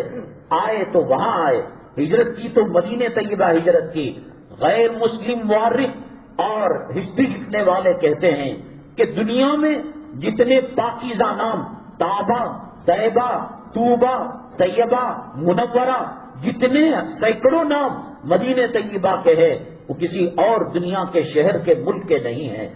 آئے تو وہاں آئے، ہجرت کی تو مدینہ طیبہ ہجرت کی۔ غیر مسلم مورخ اور ہسٹری لکھنے والے کہتے ہیں کہ دنیا میں جتنے پاکیزہ نام تابہ، طیبہ، توبہ، طیبہ، منورہ، جتنے سینکڑوں نام مدینہ طیبہ کے ہیں، وہ کسی اور دنیا کے شہر کے ملک کے نہیں ہیں۔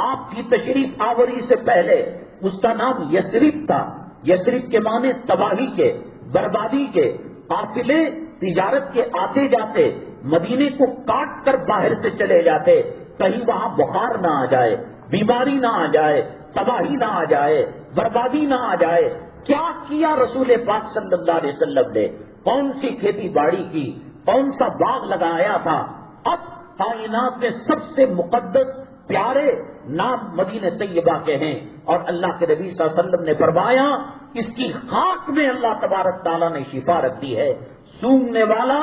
آپ کی تشریف آوری سے پہلے اس کا نام یثرب تھا۔ یثرب کے معنی تباہی کے، بربادی کے، قافلے تجارت کے آتے جاتے مدینے کو کاٹ کر باہر سے چلے جاتے، کہیں وہاں بخار نہ آ جائے، بیماری نہ آ جائے، تباہی نہ آ جائے، بربادی نہ آ جائے۔ کیا کیا رسول پاک صلی اللہ علیہ وسلم نے؟ کون سی کھیتی باڑی کی، کون سا باغ لگایا تھا؟ اب کائنات میں سب سے مقدس پیارے نام مدینہ طیبہ کے ہیں، اور اللہ کے نبی صلی اللہ علیہ وسلم نے فرمایا اس کی خاک میں اللہ تبارک تعالیٰ نے شفا رکھ دی ہے۔ سونگنے والا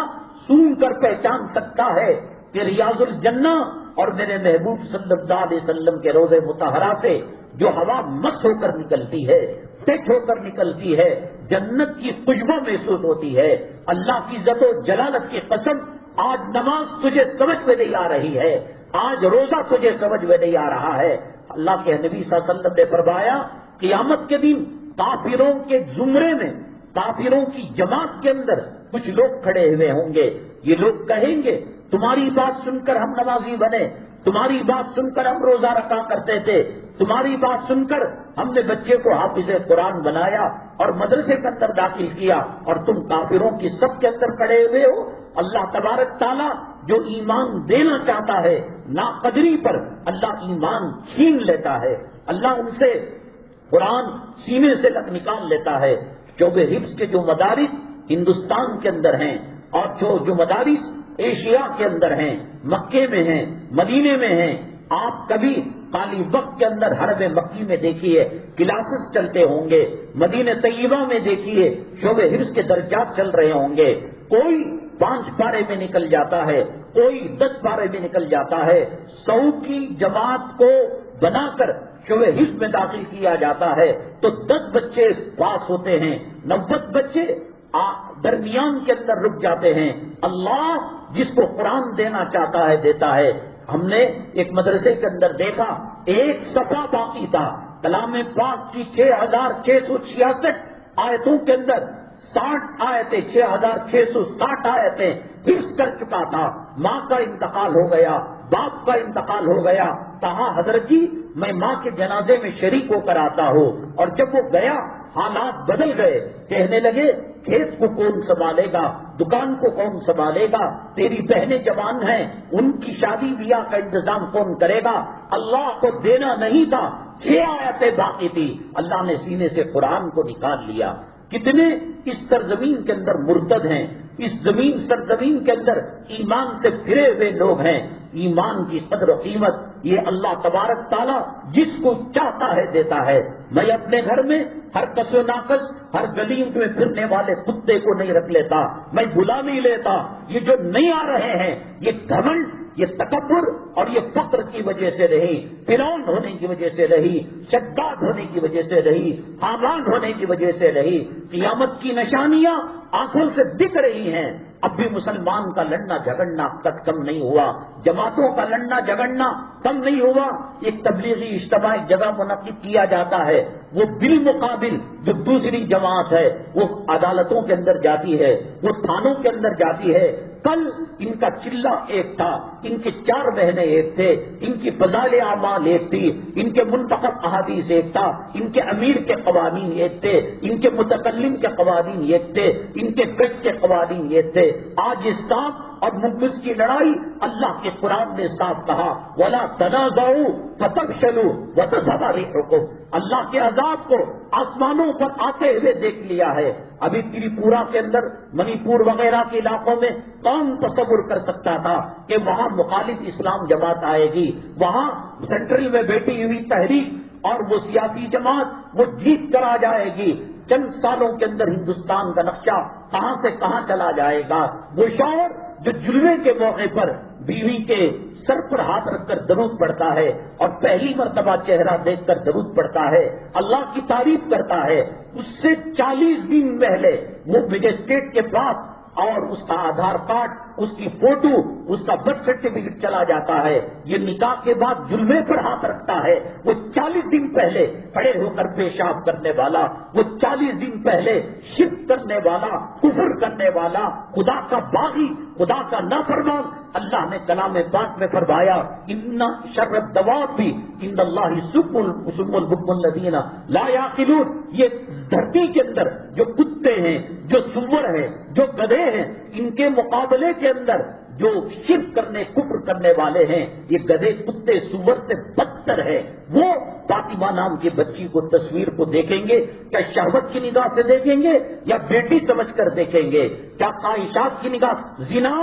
سونگ کر پہچان سکتا ہے کہ ریاض الجنہ اور میرے محبوب صلی اللہ علیہ وسلم کے روضے مطہرہ سے جو ہوا مست ہو کر نکلتی ہے، ٹچ ہو کر نکلتی ہے، جنت کی خوشبو محسوس ہوتی ہے۔ اللہ کی عزت و جلالت کی قسم، آج نماز تجھے سمجھ میں نہیں آ رہی ہے، آج روزہ تجھے سمجھ میں نہیں آ رہا ہے۔ اللہ کے نبی صلی اللہ علیہ وسلم نے فرمایا قیامت کے دن کافروں کے زمرے میں، کافروں کی جماعت کے اندر کچھ لوگ کھڑے ہوئے ہوں گے، یہ لوگ کہیں گے تمہاری بات سن کر ہم نمازی بنے، تمہاری بات سن کر ہم روزہ رکھا کرتے تھے، تمہاری بات سن کر ہم نے بچے کو حافظ قرآن بنایا اور مدرسے کے اندر داخل کیا، اور تم کافروں کی سب کے اندر کھڑے ہوئے ہو۔ اللہ تبارک تعالیٰ جو ایمان دینا چاہتا ہے ناقدری پر اللہ ایمان چھین لیتا ہے، اللہ ان سے قرآن سینے سے نکال لیتا ہے۔ شعبے حفظ کے جو مدارس ہندوستان کے اندر ہیں اور جو مدارس ایشیا کے اندر ہیں، مکے میں ہیں، مدینے میں ہیں، آپ کبھی خالی وقت کے اندر حرم مکی میں دیکھیے کلاسز چلتے ہوں گے، مدینہ طیبہ میں دیکھیے شعبے حفظ کے درجات چل رہے ہوں گے، کوئی 5 پارے میں نکل جاتا ہے، کوئی 10 پارے میں نکل جاتا ہے۔ 100 کی جماعت کو بنا کر شعبہ حفظ میں داخل کیا جاتا ہے تو 10 بچے پاس ہوتے ہیں، 90 بچے درمیان کے اندر رک جاتے ہیں۔ اللہ جس کو قرآن دینا چاہتا ہے دیتا ہے۔ ہم نے ایک مدرسے کے اندر دیکھا ایک صفحہ باقی تھا، کلام پاک کی 6666 آیتوں کے اندر 60 آیتیں، 6660 آیتیں حفظ کر چکا تھا۔ ماں کا انتقال ہو گیا، باپ کا انتقال ہو گیا، کہا حضرت جی میں ماں کے جنازے میں شریک ہو کر آتا ہوں، اور جب وہ گیا حالات بدل گئے، کہنے لگے کھیت کو کون سنبھالے گا، دکان کو کون سنبھالے گا، تیری بہنیں جوان ہیں ان کی شادی بیاہ کا انتظام کون کرے گا۔ اللہ کو دینا نہیں تھا، 6 آیتیں باقی تھی، اللہ نے سینے سے قرآن کو نکال لیا۔ کتنے اس سرزمین کے اندر مرتد ہیں، اس سرزمین کے اندر ایمان سے پھرے ہوئے لوگ ہیں۔ ایمان کی قدر و قیمت یہ اللہ تبارک تعالیٰ جس کو چاہتا ہے دیتا ہے۔ میں اپنے گھر میں ہر کس و ناقص، ہر گلی میں پھرنے والے کتے کو نہیں رکھ لیتا، میں بلا نہیں لیتا۔ یہ جو نہیں آ رہے ہیں یہ گھمنڈ، یہ تکبر اور یہ فقر کی وجہ سے رہی، فرعون ہونے کی وجہ سے رہی، شداد ہونے کی وجہ سے رہی، حامان ہونے کی وجہ سے رہی۔ قیامت کی نشانیاں آنکھوں سے دکھ رہی ہیں، اب بھی مسلمان کا لڑنا جھگڑنا قد کم نہیں ہوا، جماعتوں کا لڑنا جھگڑنا کم نہیں ہوا۔ ایک تبلیغی اجتماع ایک جگہ منعقد کیا جاتا ہے، وہ بالمقابل جو دوسری جماعت ہے وہ عدالتوں کے اندر جاتی ہے، وہ تھانوں کے اندر جاتی ہے۔ کل ان کا چلہ ایک تھا، ان کے 4 بہنیں ایک تھے، ان کی فضائل اعمال ایک تھی، ان کے منتخب احادیث ایک تھا، ان کے امیر کے قوانین ایک تھے، ان کے متکلم کے قوانین ایک تھے، ان کے گشت کے قوانین ایک تھے۔ آج یہ سانپ اور مگس کی لڑائی اللہ کے قرآن نے صاف کہا وَلَا تَنَازَعُوا فَتَفْشَلُوا وَتَذْهَبَ رِيحُكُمْ۔ اللہ کے عذاب کو آسمانوں پر آتے ہوئے دیکھ لیا ہے۔ ابھی تریپورا کے اندر، منی پور وغیرہ کے علاقوں میں کون تصور کر سکتا تھا کہ وہاں مخالف اسلام جماعت آئے گی، وہاں سینٹرل میں بیٹھی ہوئی تحریک اور وہ سیاسی جماعت وہ جیت کر آ جائے گی۔ چند سالوں کے اندر ہندوستان کا نقشہ کہاں سے کہاں چلا جائے گا۔ وہ شوہر جو جلوے کے موقع پر بیوی کے سر پر ہاتھ رکھ کر درود پڑھتا ہے اور پہلی مرتبہ چہرہ دیکھ کر درود پڑھتا ہے، اللہ کی تعریف کرتا ہے، اس سے 40 دن پہلے وہ مجسٹریٹ کے پاس اور اس کا آدھار کارڈ، اس کی فوٹو، اس کا برتھ سرٹیفکیٹ چلا جاتا ہے۔ یہ نکاح کے بعد جلوے پر ہاتھ رکھتا ہے، وہ 40 دن پہلے کھڑے ہو کر پیشاب کرنے والا، وہ 40 دن پہلے شرک کرنے والا، کفر کرنے والا، خدا کا باغی، خدا کا نافرمان۔ اللہ نے کلام پاک میں فرمایا ان شر الدواب عند اللہ سم البکم الذین لا یعقلون۔ یہ دھرتی کے اندر جو کتے ہیں، جو سور ہیں، جو گدھے ہیں، ان کے مقابلے کے اندر جو شرک کرنے کفر کرنے والے ہیں، یہ گدھے کتے سور سے بدتر ہے. وہ فاطمہ نام کی بچی کو تصویر کو دیکھیں گے، کیا شہوت کی نگاہ سے دیکھیں گے یا بیٹی سمجھ کر دیکھیں گے؟ کیا خواہشات کی نگاہ؟ زنا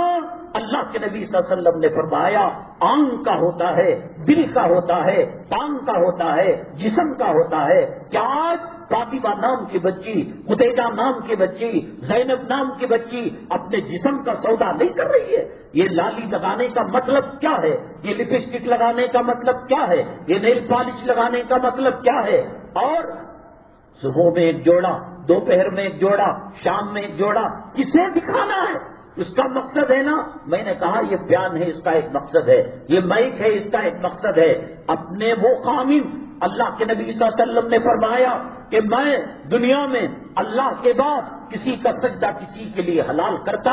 اللہ کے نبی صلی اللہ علیہ وسلم نے فرمایا آنکھ کا ہوتا ہے، دل کا ہوتا ہے، ٹانگ کا ہوتا ہے، جسم کا ہوتا ہے. کیا آج فاطمہ نام کی بچی، خدیجہ نام کی بچی، زینب نام کی بچی اپنے جسم کا سودا نہیں کر رہی ہے؟ یہ لالی لگانے کا مطلب کیا ہے؟ یہ لپسٹک لگانے کا مطلب کیا ہے؟ یہ نیل پالش لگانے کا مطلب کیا ہے؟ اور صبح میں ایک جوڑا، دوپہر میں ایک جوڑا، شام میں ایک جوڑا، کسے دکھانا ہے؟ اس کا مقصد ہے نا، میں نے کہا یہ بیان ہے، اس کا ایک مقصد ہے، یہ مائک ہے، اس کا ایک مقصد ہے. اپنے وہ قائم، اللہ کے نبی صلی اللہ علیہ وسلم نے فرمایا کہ میں دنیا میں اللہ کے بعد کسی کا سجدہ کسی کے لیے حلال کرتا،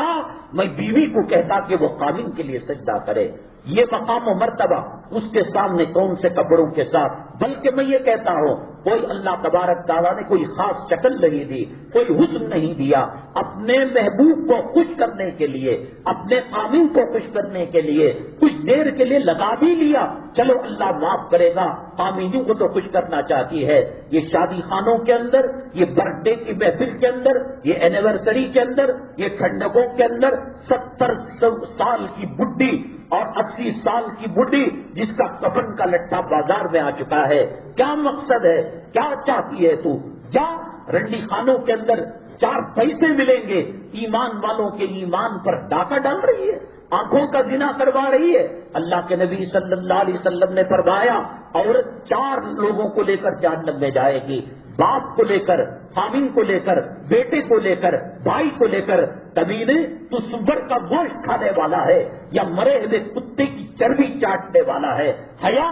میں بیوی کو کہتا کہ وہ قائم کے لیے سجدہ کرے. یہ مقام و مرتبہ اس کے سامنے کون سے کپڑوں کے ساتھ؟ بلکہ میں یہ کہتا ہوں کوئی اللہ تبارک تعالیٰ نے کوئی خاص شکل نہیں دی، کوئی حسن نہیں دیا. اپنے محبوب کو خوش کرنے کے لیے، اپنے قائم کو خوش کرنے کے لیے کچھ دیر کے لیے لگا بھی لیا، چلو اللہ معاف کرے گا، قائمینوں کو تو خوش کرنا چاہتی ہے. یہ شادی خانوں کے اندر، یہ برتھ ڈے کی محفل کے اندر، یہ اینیورسری کے اندر، یہ ٹھنڈکوں کے اندر 70 سال کی بڈھی اور 80 سال کی بڈھی جس کا کفن کا لٹھا بازار میں آ چکا ہے، کیا مقصد ہے؟ کیا چاہتی ہے تو؟ جا رنڈی خانوں کے اندر 4 پیسے ملیں گے، ایمان والوں کے ایمان پر ڈاکہ ڈال رہی ہے، آنکھوں کا زنا کروا رہی ہے. اللہ کے نبی صلی اللہ علیہ وسلم نے فرمایا عورت 4 لوگوں کو لے کر جہنم میں جائے گی، باپ کو لے کر، خامن کو لے کر، بیٹے کو لے کر، بھائی کو لے کر. کمینے تو سور کا گوشت کھانے والا ہے یا مرے ہوئے کتے کی چربی چاٹنے والا ہے؟ حیا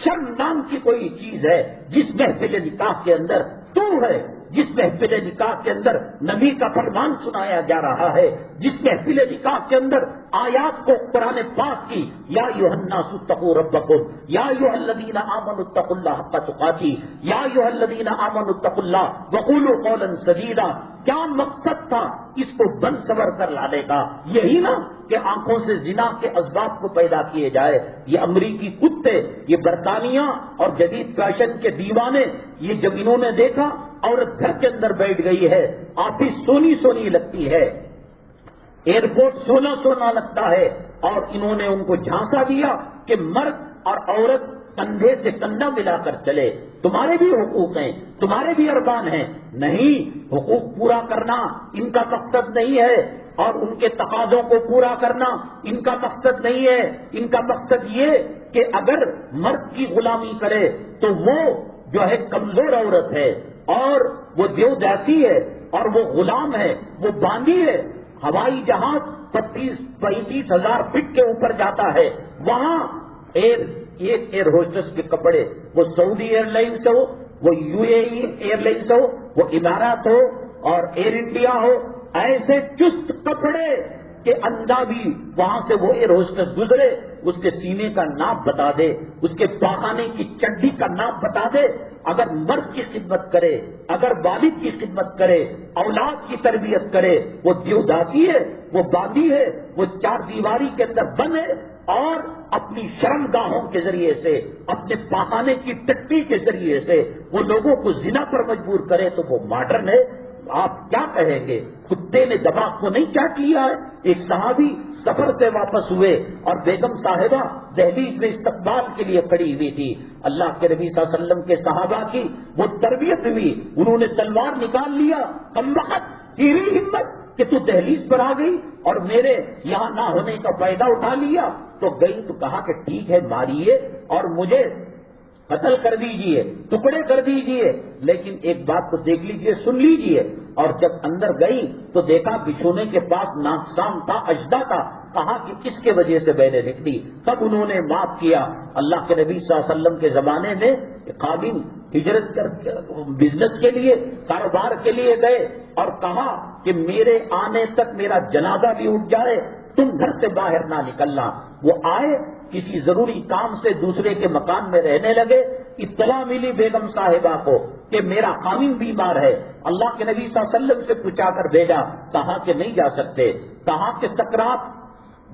شرم نام کی کوئی چیز ہے جس محفل نکاح کے اندر تو ہے، جس محفل نکاح کے اندر نبی کا فرمان سنایا جا رہا ہے، جس محفل نکاح کے اندر آیات کو قرآن پاک کی یا ایھا الناس اتقوا ربکم یا ایھا الذین آمنوا اتقوا اللہ حق تقاتی یا ایھا الذین آمنوا اتقوا اللہ وقولوا قولا سدیدا. کیا مقصد تھا اس کو بن سور کر لانے کا؟ یہی نا کہ آنکھوں سے زنا کے اسباب کو پیدا کیے جائے. یہ امریکی کتے، یہ برطانیہ اور جدید فیشن کے دیوانے، یہ جب انہوں نے دیکھا عورت گھر کے اندر بیٹھ گئی ہے، آفس سونی سونی لگتی ہے، ایئرپورٹ سونا سونا لگتا ہے، اور انہوں نے ان کو جھانسا دیا کہ مرد اور عورت کندھے سے کندھا ملا کر چلے، تمہارے بھی حقوق ہیں، تمہارے بھی ارکان ہیں. نہیں، حقوق پورا کرنا ان کا مقصد نہیں ہے، اور ان کے تقاضوں کو پورا کرنا ان کا مقصد نہیں ہے. ان کا مقصد یہ کہ اگر مرد کی غلامی کرے تو وہ جو ہے کمزور عورت ہے، اور وہ دیوداسی ہے، اور وہ غلام ہے، وہ باندھی ہے. ہوائی جہاز 35 ہزار فٹ کے اوپر جاتا ہے، وہاں ایئر ہوسٹس کے کپڑے، وہ سعودی ایئر لائنس ہو، وہ UAE ایئر لائنس ہو، وہ امارات ہو اور ایئر انڈیا ہو، ایسے چست کپڑے کہ اندھا بھی وہاں سے وہ ایئر ہوسٹس گزرے اس کے سینے کا ناپ بتا دے، اس کے پاخانے کی چڈی کا ناپ بتا دے. اگر مرد کی خدمت کرے، اگر والد کی خدمت کرے، اولاد کی تربیت کرے، وہ دیوداسی ہے، وہ باندھی ہے، وہ 4 دیواری کے اندر بند ہے، اور اپنی شرم گاہوں کے ذریعے سے، اپنے پاخانے کی ٹٹی کے ذریعے سے وہ لوگوں کو زنا پر مجبور کرے تو وہ ماڈرن ہے. آپ کیا کہیں گے؟ کتے نے دماغ کو نہیں چاٹ لیا ہے؟ ایک صحابی سفر سے واپس ہوئے اور بیگم صاحبہ دہلیز میں استقبال کے لیے کھڑی ہوئی تھی. اللہ کے نبی صلی اللہ علیہ وسلم کے صحابہ کی وہ تربیت ہوئی، انہوں نے تلوار نکال لیا. کم وقت تیری ہمت کہ تو دہلیز پر آ گئی اور میرے یہاں نہ ہونے کا فائدہ اٹھا لیا. تو گئی تو کہا کہ ٹھیک ہے ماریے اور مجھے قتل کر دیجئے، ٹکڑے کر دیجئے، لیکن ایک بات تو دیکھ لیجئے، سن لیجئے. اور جب اندر گئی تو دیکھا بچھونے کے پاس ناقصام تھا، اجدا تھا. کہا کہ اس کے وجہ سے میں نے نکلی. تب انہوں نے معاف کیا. اللہ کے نبی صلی اللہ علیہ وسلم کے زمانے میں قابل ہجرت کر بزنس کے لیے، کاروبار کے لیے گئے اور کہا کہ میرے آنے تک میرا جنازہ بھی اٹھ جائے، تم گھر سے باہر نہ نکلنا. وہ آئے، کسی ضروری کام سے دوسرے کے مکان میں رہنے لگے. اطلاع ملی بیگم صاحبہ کو کہ میرا خاوند بیمار ہے. اللہ کے نبی صلی اللہ علیہ وسلم سے پوچھا کر بھیجا. کہا کہ نہیں جا سکتے. کہا کہ سکرات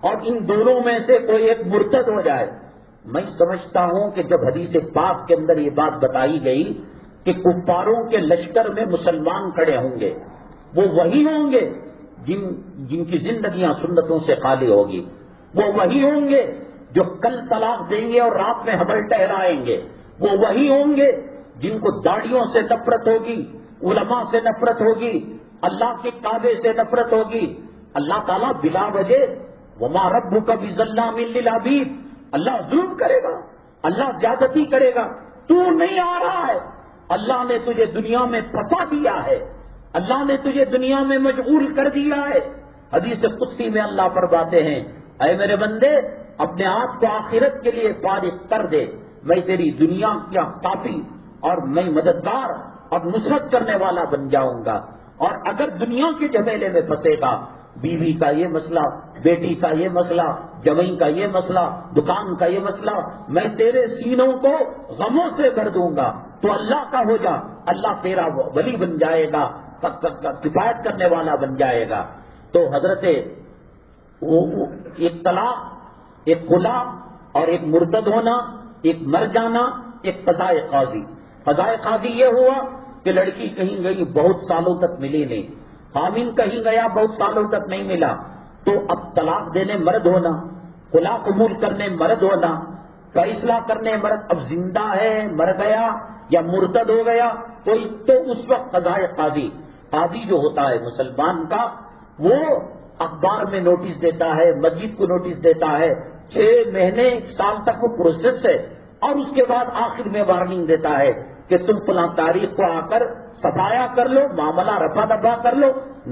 اور ان دونوں میں سے کوئی ایک مرتد ہو جائے. میں سمجھتا ہوں کہ جب حدیث پاک کے اندر یہ بات بتائی گئی کہ کفاروں کے لشکر میں مسلمان کھڑے ہوں گے، وہ وہی ہوں گے جن کی زندگیاں سنتوں سے خالی ہوگی، وہ وہی ہوں گے جو کل طلاق دیں گے اور رات میں حمل ٹہرائیں گے، وہ وہی ہوں گے جن کو داڑھیوں سے نفرت ہوگی، علماء سے نفرت ہوگی، اللہ کے کعبے سے نفرت ہوگی. اللہ تعالیٰ بلا وجہ وما ربک بظلام للعبید، اللہ ظلم کرے گا، اللہ زیادتی کرے گا. تو نہیں آ رہا ہے، اللہ نے تجھے دنیا میں پھنسا دیا ہے، اللہ نے تجھے دنیا میں مشغول کر دیا ہے. حدیث قدسی میں اللہ فرماتے ہیں اے میرے بندے اپنے آپ کو آخرت کے لیے فارغ کر دے، میں تیری دنیا کیا کافی اور میں مددگار اور نصرت کرنے والا بن جاؤں گا. اور اگر دنیا کے جھمیلے میں پھنسے گا، بیوی کا یہ مسئلہ، بیٹی کا یہ مسئلہ، جوئی کا یہ مسئلہ، دکان کا یہ مسئلہ، میں تیرے سینوں کو غموں سے بھر دوں گا. تو اللہ کا ہو جا، اللہ تیرا ولی بن جائے گا، کفایت کرنے والا بن جائے گا. تو حضرت ایک طلاق، ایک خلا اور ایک مرتد ہونا، ایک مر جانا، ایک قضائے قاضی. قضائے قاضی یہ ہوا کہ لڑکی کہیں گئی بہت سالوں تک ملی نہیں، خامن کہیں گیا بہت سالوں تک نہیں ملا، تو اب طلاق دینے مرد ہونا، خلا قبول کرنے مرد ہونا، فیصلہ کرنے مرد. اب زندہ ہے، مر گیا یا مرتد ہو گیا کوئی، تو اس وقت قضائے قاضی. قاضی جو ہوتا ہے مسلمان کا، وہ اخبار میں نوٹس دیتا ہے، مسجد کو نوٹس دیتا ہے، 6 مہینے 1 سال تک وہ پروسیس ہے، اور اس کے بعد آخر میں وارننگ دیتا ہے کہ تم فلاں تاریخ کو آ کر صفایا کر لو، معاملہ رفع دفع کر لو،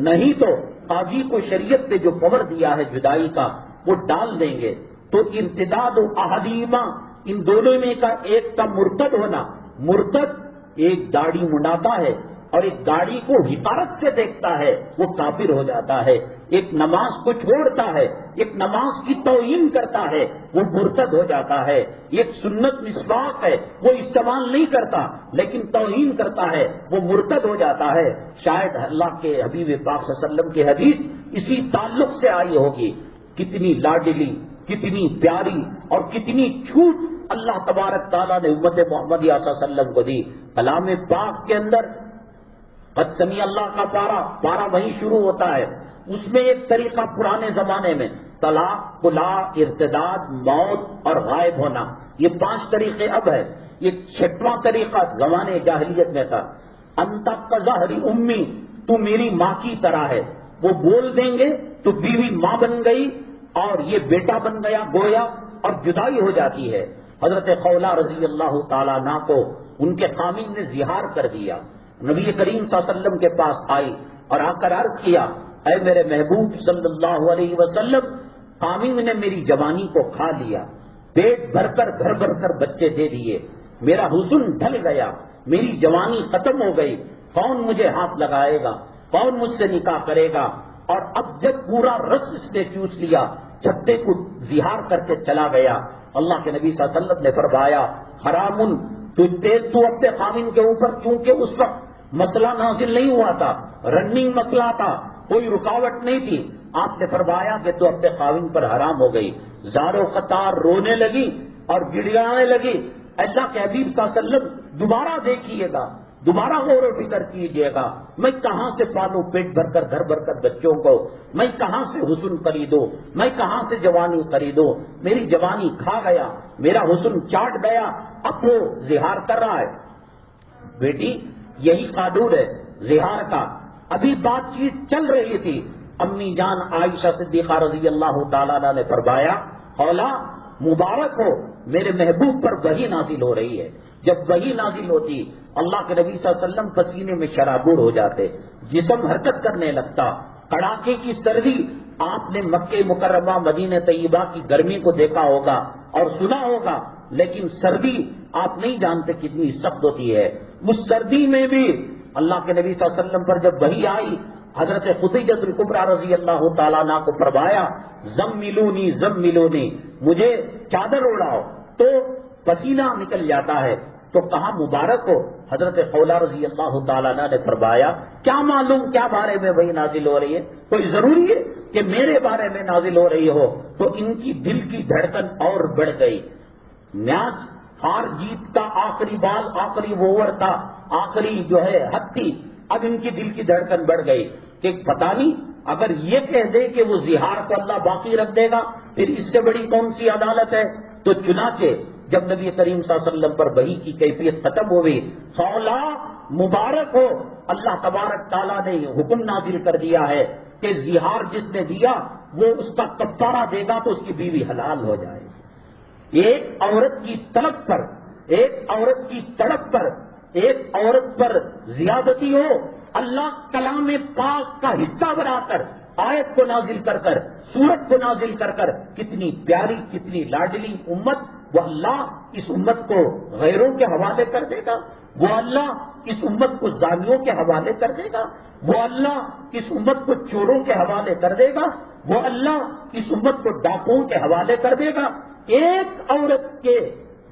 نہیں تو قاضی کو شریعت نے جو پاور دیا ہے جدائی کا وہ ڈال دیں گے. تو ارتداد و احدیمہ، ان دونوں میں کا ایک کا مرتد ہونا. مرتد ایک داڑھی منڈاتا ہے اور ایک گاڑی کو حقارت سے دیکھتا ہے، وہ کافر ہو جاتا ہے. ایک نماز کو چھوڑتا ہے، ایک نماز کی توہین کرتا ہے، وہ مرتد ہو جاتا ہے. ایک سنت مسواک ہے، وہ استعمال نہیں کرتا لیکن توہین کرتا ہے، وہ مرتد ہو جاتا ہے. شاید اللہ کے حبیب پاک صلی اللہ علیہ وسلم کی حدیث اسی تعلق سے آئی ہوگی. کتنی لاڈلی، کتنی پیاری اور کتنی چھوٹ اللہ تبارک تعالیٰ نے امت محمدیہ صلی اللہ علیہ وسلم کو دی. کلام پاک کے اندر قد سمیع اللہ کا پارا وہیں شروع ہوتا ہے. اس میں ایک طریقہ پرانے زمانے میں طلاق، خلا، ارتداد، موت اور غائب ہونا، یہ 5 طریقے اب ہے. یہ 6واں طریقہ زمانے جاہلیت میں تھا. انت کظہر امی، تو میری ماں کی طرح ہے. وہ بول دیں گے تو بیوی ماں بن گئی اور یہ بیٹا بن گیا گویا، اور جدائی ہو جاتی ہے. حضرت خولہ رضی اللہ تعالیٰ عنہ کو ان کے خامن نے زہار کر دیا. نبی کریم صلی اللہ علیہ وسلم کے پاس آئی اور آ کر عرض کیا اے میرے محبوب صلی اللہ علیہ وسلم، خامن نے میری جوانی کو کھا لیا، پیٹ بھر کر گھر بھر کر بچے دے دیے، میرا حسن ڈھل گیا، میری جوانی ختم ہو گئی، کون مجھے ہاتھ لگائے گا، کون مجھ سے نکاح کرے گا؟ اور اب جب پورا رس اس نے چوس لیا، چھتے کو زہار کر کے چلا گیا. اللہ کے نبی صلی اللہ علیہ وسلم نے فرمایا حرام، تو اپنے خامن کے اوپر، کیونکہ اس وقت مسئلہ نازل نہیں ہوا تھا، رننگ مسئلہ تھا، کوئی رکاوٹ نہیں تھی. آپ نے فرمایا کہ تو اپنے خامن پر حرام ہو گئی. زار و قطار رونے لگی اور گڑگڑانے لگی. اللہ کے حبیب صلی اللہ علیہ وسلم دوبارہ دیکھیے گا، دوبارہ غور و فکر کیجیے گا، میں کہاں سے پالوں پیٹ بھر کر گھر بھر کر بچوں کو، میں کہاں سے حسن خریدوں، میں کہاں سے جوانی خریدوں؟ میری جوانی کھا گیا، میرا حسن چاٹ گیا، اب وہ زہار کر رہا ہے. بیٹی یہی قانون ہے زہار کا. ابھی بات چیت چل رہی تھی، امی جان عائشہ صدیقہ رضی اللہ تعالیٰ عنہ نے فرمایا خولہ مبارک ہو، میرے محبوب پر وحی نازل ہو رہی ہے. جب وحی نازل ہوتی اللہ کے نبی صلی اللہ علیہ وسلم پسینے میں شرابور ہو جاتے، جسم حرکت کرنے لگتا، کڑاکے کی سردی. آپ نے مکہ مکرمہ مدینہ طیبہ کی گرمی کو دیکھا ہوگا اور سنا ہوگا، لیکن سردی آپ نہیں جانتے کتنی سخت ہوتی ہے. اس سردی میں بھی اللہ کے نبی صلی اللہ علیہ وسلم پر جب وحی آئی، حضرت خدیجہ الکبریٰ رضی اللہ تعالیٰ عنہ کو فرمایا زملونی زملونی، مجھے چادر اڑاؤ، تو پسینہ نکل جاتا ہے. تو کہا مبارک ہو. حضرت خولہ رضی اللہ تعالیٰ عنہ نے فرمایا کیا معلوم کیا بارے میں وہی نازل ہو رہی ہے، کوئی ضروری ہے کہ میرے بارے میں نازل ہو رہی ہو؟ تو تو ان کی دل کی دھڑکن اور بڑھ گئی. میچ ہار جیت کا آخری بال، آخری اوور تھا، آخری جو ہے حد تھی. اب ان کی دل کی دھڑکن بڑھ گئی کہ پتہ نہیں اگر یہ کہہ دے کہ وہ زہار کو اللہ باقی رکھ دے گا پھر اس سے بڑی کون سی عدالت ہے. تو چنانچہ جب نبی کریم صلی اللہ علیہ وسلم پر وحی کی کیفیت ختم ہوئی، خولا مبارک ہو، اللہ تبارک تعالیٰ نے حکم نازل کر دیا ہے کہ زہار جس نے دیا وہ اس کا کفارہ دے گا تو اس کی بیوی حلال ہو جائے. ایک عورت کی طلب پر، ایک عورت کی تڑپ پر، ایک عورت پر زیادتی ہو، اللہ کلام پاک کا حصہ بنا کر آیت کو نازل کر کر، سورت کو نازل کر کر، کتنی پیاری کتنی لاڈلی امت، وہ اللہ اس امت کو غیروں کے حوالے کر دے گا، وہ اللہ اس امت کو زانیوں کے حوالے کر دے گا، وہ اللہ اس امت کو چوروں کے حوالے کر دے گا، وہ اللہ اس امت کو ڈاکوؤں کے حوالے کر دے گا. ایک عورت کے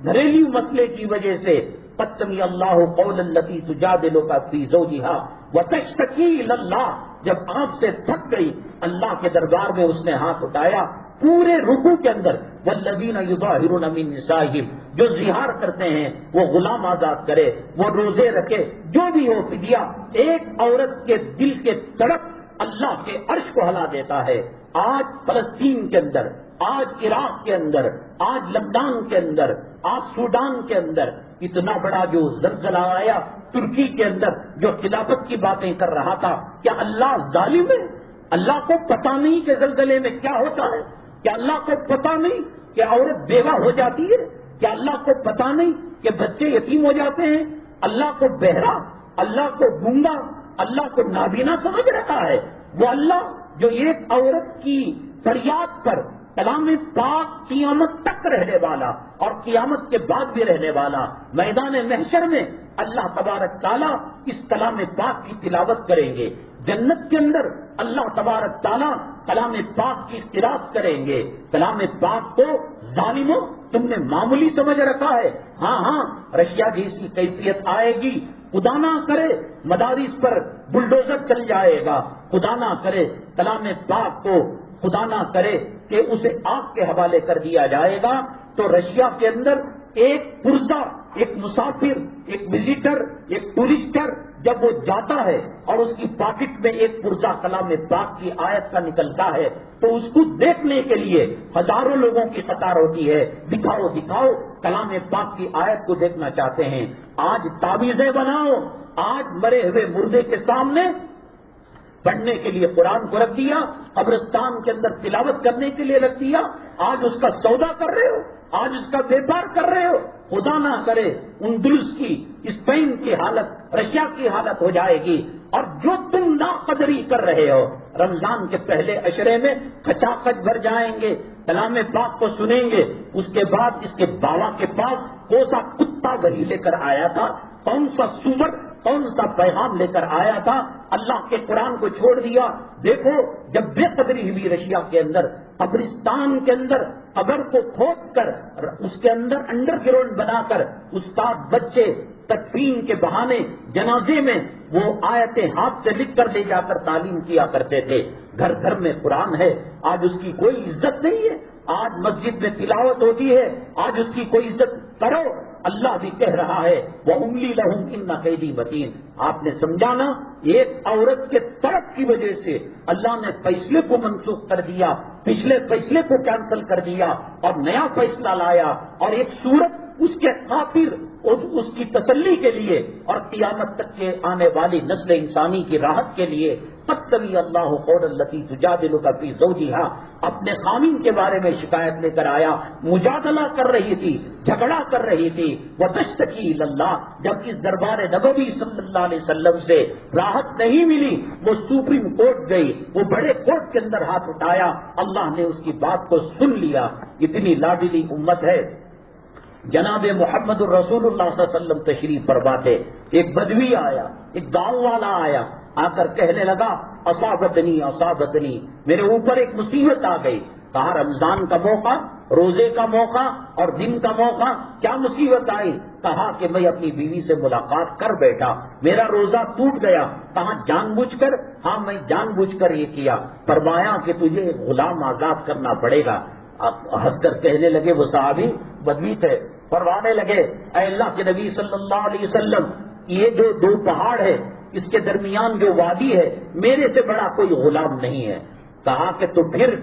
گھریلو مسئلے کی وجہ سے قد سمع اللہ قول التی تجادلک فی زوجہا وتشتکی الی اللہ، جب آپ سے تھک گئی اللہ کے دربار میں اس نے ہاتھ اٹھایا پورے رکوع کے اندر، والذین یظاہرون من نسائہم، جو زہار کرتے ہیں وہ غلام آزاد کرے، وہ روزے رکھے، جو بھی ہو فدیہ. ایک عورت کے دل کے تڑپ اللہ کے عرش کو ہلا دیتا ہے. آج فلسطین کے اندر، آج عراق کے اندر، آج لبنان کے اندر، آج سوڈان کے اندر اتنا بڑا جو زلزلہ آیا، ترکی کے اندر جو خلافت کی باتیں کر رہا تھا، کیا اللہ ظالم ہے؟ اللہ کو پتہ نہیں کہ زلزلے میں کیا ہوتا ہے؟ کیا اللہ کو پتہ نہیں کہ عورت بیوہ ہو جاتی ہے؟ کیا اللہ کو پتہ نہیں کہ بچے یتیم ہو جاتے ہیں؟ اللہ کو بہرا، اللہ کو گونگا، اللہ کو نابینا سمجھ رکھا ہے. وہ اللہ جو ایک عورت کی فریاد پر کلام پاک قیامت تک رہنے والا اور قیامت کے بعد بھی رہنے والا، میدان محشر میں اللہ تبارک تعالیٰ اس کلام پاک کی تلاوت کریں گے. جنت کے اندر اللہ تبارک تعالیٰ کلام پاک کی قرات کریں گے. کلام پاک کو ظالموں تم نے معمولی سمجھ رکھا ہے. ہاں رشیا جیسی کیفیت آئے گی، خدا نہ کرے مدارس پر بلڈوزر چل جائے گا، خدا نہ کرے کلام پاک کو، خدا نہ کرے کہ اسے آگ کے حوالے کر دیا جائے گا. تو رشیا کے اندر ایک پرزا، ایک مسافر، ایک وزٹر، ایک ٹورسٹر جب وہ جاتا ہے اور اس کی پاکٹ میں ایک پرزا کلام پاک کی آیت کا نکلتا ہے تو اس کو دیکھنے کے لیے ہزاروں لوگوں کی قطار ہوتی ہے. دکھاؤ دکھاؤ، کلام پاک کی آیت کو دیکھنا چاہتے ہیں. آج تعویذیں بناؤ، آج مرے ہوئے مردے کے سامنے پڑھنے کے لیے قرآن کو رکھ دیا، قبرستان کے اندر تلاوت کرنے کے لیے رکھ دیا. آج اس کا سودا کر رہے ہو، آج اس کا بیپار کر رہے ہو. خدا نہ کرے اندلس کی، اسپین کی حالت، رشیا کی حالت ہو جائے گی. اور جو تم ناقدری کر رہے ہو رمضان کے پہلے عشرے میں کھچاکھچ بھر جائیں گے، کلام پاک کو سنیں گے. اس کے بعد اس کے بابا کے پاس کون سا کتا وہی لے کر آیا تھا، کون سا سور، کون سا پیغام لے کر آیا تھا، اللہ کے قرآن کو چھوڑ دیا. دیکھو جب بے قدری ہوئی رشیا کے اندر، قبرستان کے اندر قبر کو کھود کر اس کے اندر انڈر گراؤنڈ بنا کر استاد بچے تکفین کے بہانے جنازے میں وہ آیتیں ہاتھ سے لکھ کر لے جا کر تعلیم کیا کرتے تھے. گھر گھر میں قرآن ہے، آج اس کی کوئی عزت نہیں ہے. آج مسجد میں تلاوت ہوتی ہے، آج اس کی کوئی عزت کرو. اللہ بھی کہہ رہا ہے وَأُمْلِي لَهُمْ إِنَّ كَيْدِي مَتِينٌ. آپ نے سمجھانا ایک عورت کے طرف کی وجہ سے اللہ نے فیصلے کو منسوخ کر دیا، پچھلے فیصلے کو کینسل کر دیا اور نیا فیصلہ لایا. اور ایک صورت اس کے خاطر اور اس کی تسلی کے لیے اور قیامت تک کے آنے والی نسل انسانی کی راحت کے لیے قد سمع اللہ قول التی تجادلک فی زوجہا، اپنے خامن کے بارے میں شکایت لے کر آیا، مجادلہ کر رہی تھی، جھگڑا کر رہی تھی. وتشتکی الی اللہ، جب اس دربار نبوی صلی اللہ علیہ وسلم سے راحت نہیں ملی وہ سپریم کورٹ گئی، وہ بڑے کورٹ کے اندر ہاتھ اٹھایا، اللہ نے اس کی بات کو سن لیا. اتنی لاڈلی امت ہے. جناب محمد الرسول اللہ صلی اللہ علیہ وسلم تشریف فرما تھے. ایک بدوی آیا، ایک گاؤں والا آیا، آ کر کہنے لگا اصابتنی اصابتنی، میرے اوپر ایک مصیبت آ گئی. کہا رمضان کا موقع، روزے کا موقع اور دن کا موقع، کیا مصیبت آئی؟ کہا کہ میں اپنی بیوی سے ملاقات کر بیٹھا، میرا روزہ ٹوٹ گیا. کہا جان بوجھ کر؟ ہاں میں جان بوجھ کر یہ کیا. فرمایا کہ تجھے غلام آزاد کرنا پڑے گا. ہنس کر کہنے لگے وہ صحابی بدوی تھے، فرمانے لگے اے اللہ کے نبی صلی اللہ علیہ وسلم، یہ جو دو پہاڑ ہے اس کے درمیان جو وادی ہے میرے سے بڑا کوئی غلام نہیں ہے۔ کہا کہ تو پھر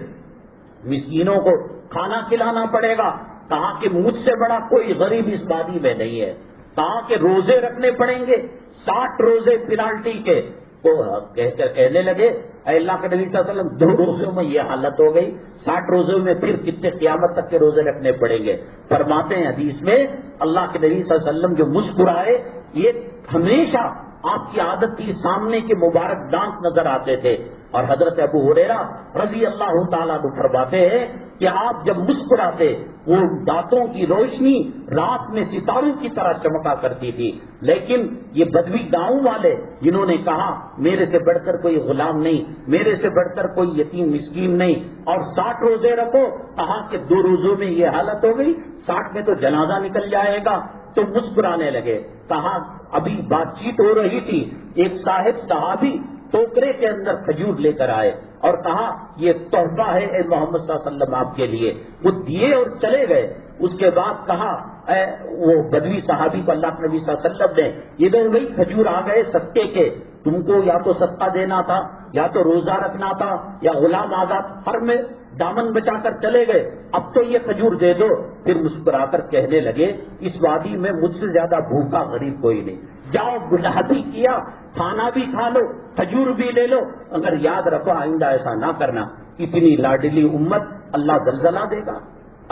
مسکینوں کو کھانا کھلانا پڑے گا۔ کہا کہ مجھ سے بڑا کوئی غریب اس وادی میں نہیں ہے۔ کہا کہ روزے رکھنے پڑیں گے، 60 روزے پینالٹی کے۔ وہ کہہ کر کہنے لگے اے اللہ کے نبی صلی اللہ علیہ وسلم 2 روزوں میں یہ حالت ہو گئی، 60 روزوں میں پھر کتنے قیامت تک کے روزے رکھنے پڑیں گے؟ فرماتے ہیں حدیث میں اللہ کے نبی صلی اللہ علیہ وسلم جو مسکرائے، یہ ہمیشہ آپ کی عادت تھی، سامنے کے مبارک دانت نظر آتے تھے۔ اور حضرت ابو ہریرہ رضی اللہ تعالیٰ عنہ فرماتے ہیں کہ آپ جب مسکراتے وہ دانتوں کی روشنی رات میں ستاروں کی طرح چمکا کرتی تھی۔ لیکن یہ بدوی گاؤں والے جنہوں نے کہا میرے سے بڑھ کر کوئی غلام نہیں، میرے سے بڑھ کر کوئی یتیم مسکین نہیں، اور 60 روزے رکھو، کہا کہ 2 روزوں میں یہ حالت ہو گئی، 60 میں تو جنازہ نکل جائے گا، تو مسکرانے لگے۔ کہا ابھی بات چیت ہو رہی تھی، ایک صحابی ٹوکرے کے اندر کھجور لے کر آئے اور کہا یہ تحفہ ہے اے محمد صلی اللہ علیہ وسلم آپ کے لیے۔ وہ دیے اور چلے گئے۔ اس کے بعد کہا اے وہ بدوی صحابی کو اللہ کے نبی صلی اللہ علیہ وسلم نے ادھر وہی کھجور آ گئے صدقے کے، تم کو یا تو صدقہ دینا تھا یا تو روزہ رکھنا تھا یا غلام آزاد، ہر میں دامن بچا کر چلے گئے، اب تو یہ کھجور دے دو۔ پھر مسکرا کر کہنے لگے اس وادی میں مجھ سے زیادہ بھوکا غریب کوئی نہیں، جاؤ گناہ بھی کیا، کھانا بھی کھا لو، کھجور بھی لے لو، اگر یاد رکھو آئندہ ایسا نہ کرنا۔ اتنی لاڈلی امت اللہ زلزلہ دے گا،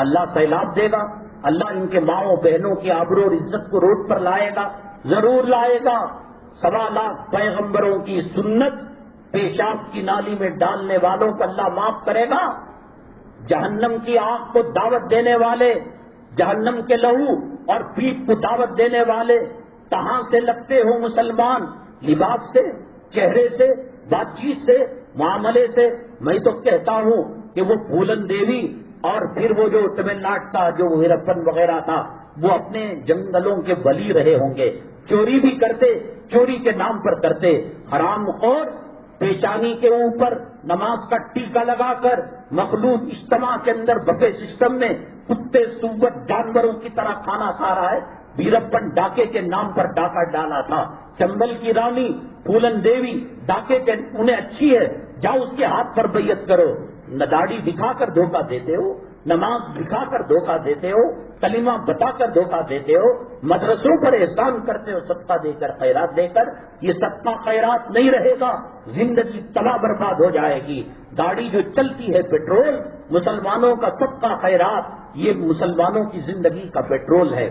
اللہ سیلاب دے گا، اللہ ان کے ماؤں بہنوں کی آبرو اور عزت کو روڈ پر لائے گا، ضرور لائے گا۔ 1.25 لاکھ پیغمبروں کی سنت پیشاب کی نالی میں ڈالنے والوں کو اللہ معاف کرے گا۔ جہنم کی آگ کو دعوت دینے والے، جہنم کے لہو اور پیپ کو دعوت دینے والے کہاں سے لگتے ہو مسلمان؟ لباس سے، چہرے سے، بات چیت سے، معاملے سے۔ میں تو کہتا ہوں کہ وہ پھولن دیوی اور پھر وہ جو تمل ناڈ کا جو ویرپن وغیرہ تھا وہ اپنے جنگلوں کے ولی رہے ہوں گے، چوری بھی کرتے، چوری کے نام پر کرتے، حرام خور پیشانی کے اوپر نماز کا ٹیکا لگا کر مخلوط اجتماع کے اندر بفے سسٹم میں کتے سور جانوروں کی طرح کھانا کھا رہا ہے۔ ویرپن ڈاکے کے نام پر ڈاکہ ڈالا تھا۔ چمبل کی رانی پھولن دیوی ڈاکے کے انہیں اچھی ہے، جاؤ اس کے ہاتھ پر بیعت کرو۔ داڑھی دکھا کر دھوکہ دیتے ہو، نماز دکھا کر دھوکہ دیتے ہو، کلمہ بتا کر دھوکہ دیتے ہو، مدرسوں پر احسان کرتے ہو صدقہ دے کر، خیرات دے کر۔ یہ صدقہ خیرات نہیں رہے گا، زندگی تباہ برباد ہو جائے گی۔ گاڑی جو چلتی ہے پیٹرول، مسلمانوں کا صدقہ خیرات یہ مسلمانوں کی زندگی کا پیٹرول ہے،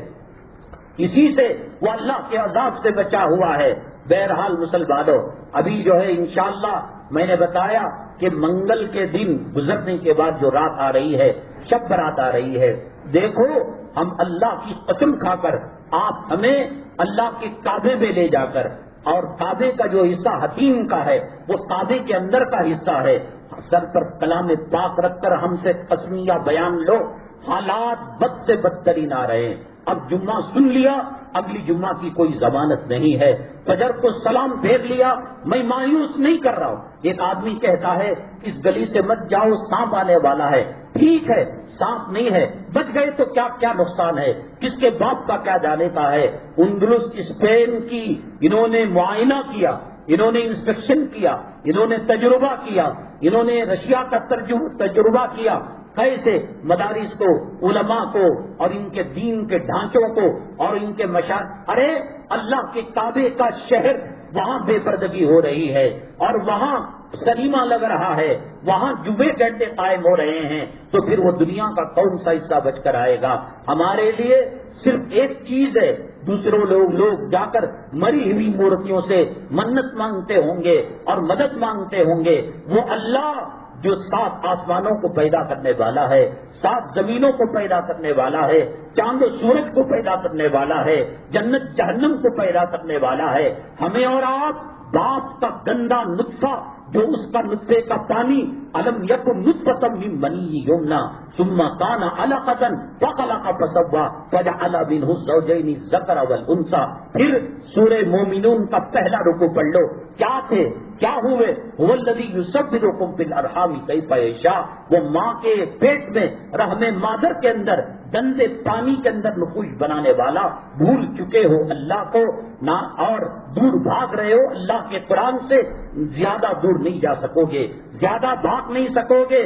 اسی سے وہ اللہ کے عذاب سے بچا ہوا ہے۔ بہرحال مسلمانوں، ابھی جو ہے انشاءاللہ میں نے بتایا کہ منگل کے دن گزرنے کے بعد جو رات آ رہی ہے، شب برات آ رہی ہے، دیکھو ہم اللہ کی قسم کھا کر آپ ہمیں اللہ کے کعبے میں لے جا کر، اور کعبے کا جو حصہ حتیم کا ہے وہ کعبے کے اندر کا حصہ ہے، سر پر کلام پاک رکھ کر ہم سے قسمیہ بیان لو، حالات بد سے بدترین آ رہے ہیں۔ اب جمعہ سن لیا، اگلی جمعہ کی کوئی ضمانت نہیں ہے۔ فجر کو سلام پھیر لیا، میں مایوس نہیں کر رہا ہوں۔ ایک آدمی کہتا ہے اس گلی سے مت جاؤ سانپ آنے والا ہے، ٹھیک ہے سانپ نہیں ہے، بچ گئے تو کیا نقصان ہے، کس کے باپ کا کیا جانے کا ہے۔ اندلس اسپین کی انہوں نے معائنہ کیا، انہوں نے انسپیکشن کیا، انہوں نے تجربہ کیا، انہوں نے رشیا کا تجربہ کیا، کیسے مدارس کو، علماء کو اور ان کے دین کے ڈھانچوں کو اور ان کے ارے اللہ کے کعبے کا شہر، وہاں بے پردگی ہو رہی ہے اور وہاں سنیما لگ رہا ہے، وہاں جمعے گھنٹے قائم ہو رہے ہیں، تو پھر وہ دنیا کا کون سا حصہ بچ کر آئے گا؟ ہمارے لیے صرف ایک چیز ہے، دوسروں لوگ جا کر مری ہوئی مورتیوں سے منت مانگتے ہوں گے اور مدد مانگتے ہوں گے، وہ اللہ جو 7 آسمانوں کو پیدا کرنے والا ہے، 7 زمینوں کو پیدا کرنے والا ہے، چاند و سورج کو پیدا کرنے والا ہے، جنت جہنم کو پیدا کرنے والا ہے، ہمیں اور آپ باپ کا گندا نطفہ جو اس کا نطفے کا پانی الم یکن نطفۃ من منی یمنا ثم کان علقۃ فخلق فسوى فجعل منه الزوجین الذکر والانثى۔ پھر سورہ مومنون کا پہلا رکوع پڑھ لو، کیا تھے کیا ہوئے؟ هو الذی یصورکم فی الارحام کیف یشاء، وہ ماں کے پیٹ میں رحم مادر کے اندر گندے پانی کے اندر نقوش بنانے والا۔ بھول چکے ہو اللہ کو نہ اور دور بھاگ رہے ہو اللہ کے قرآن سے، زیادہ دور نہیں جا سکو گے، زیادہ بھاگ نہیں سکو گے۔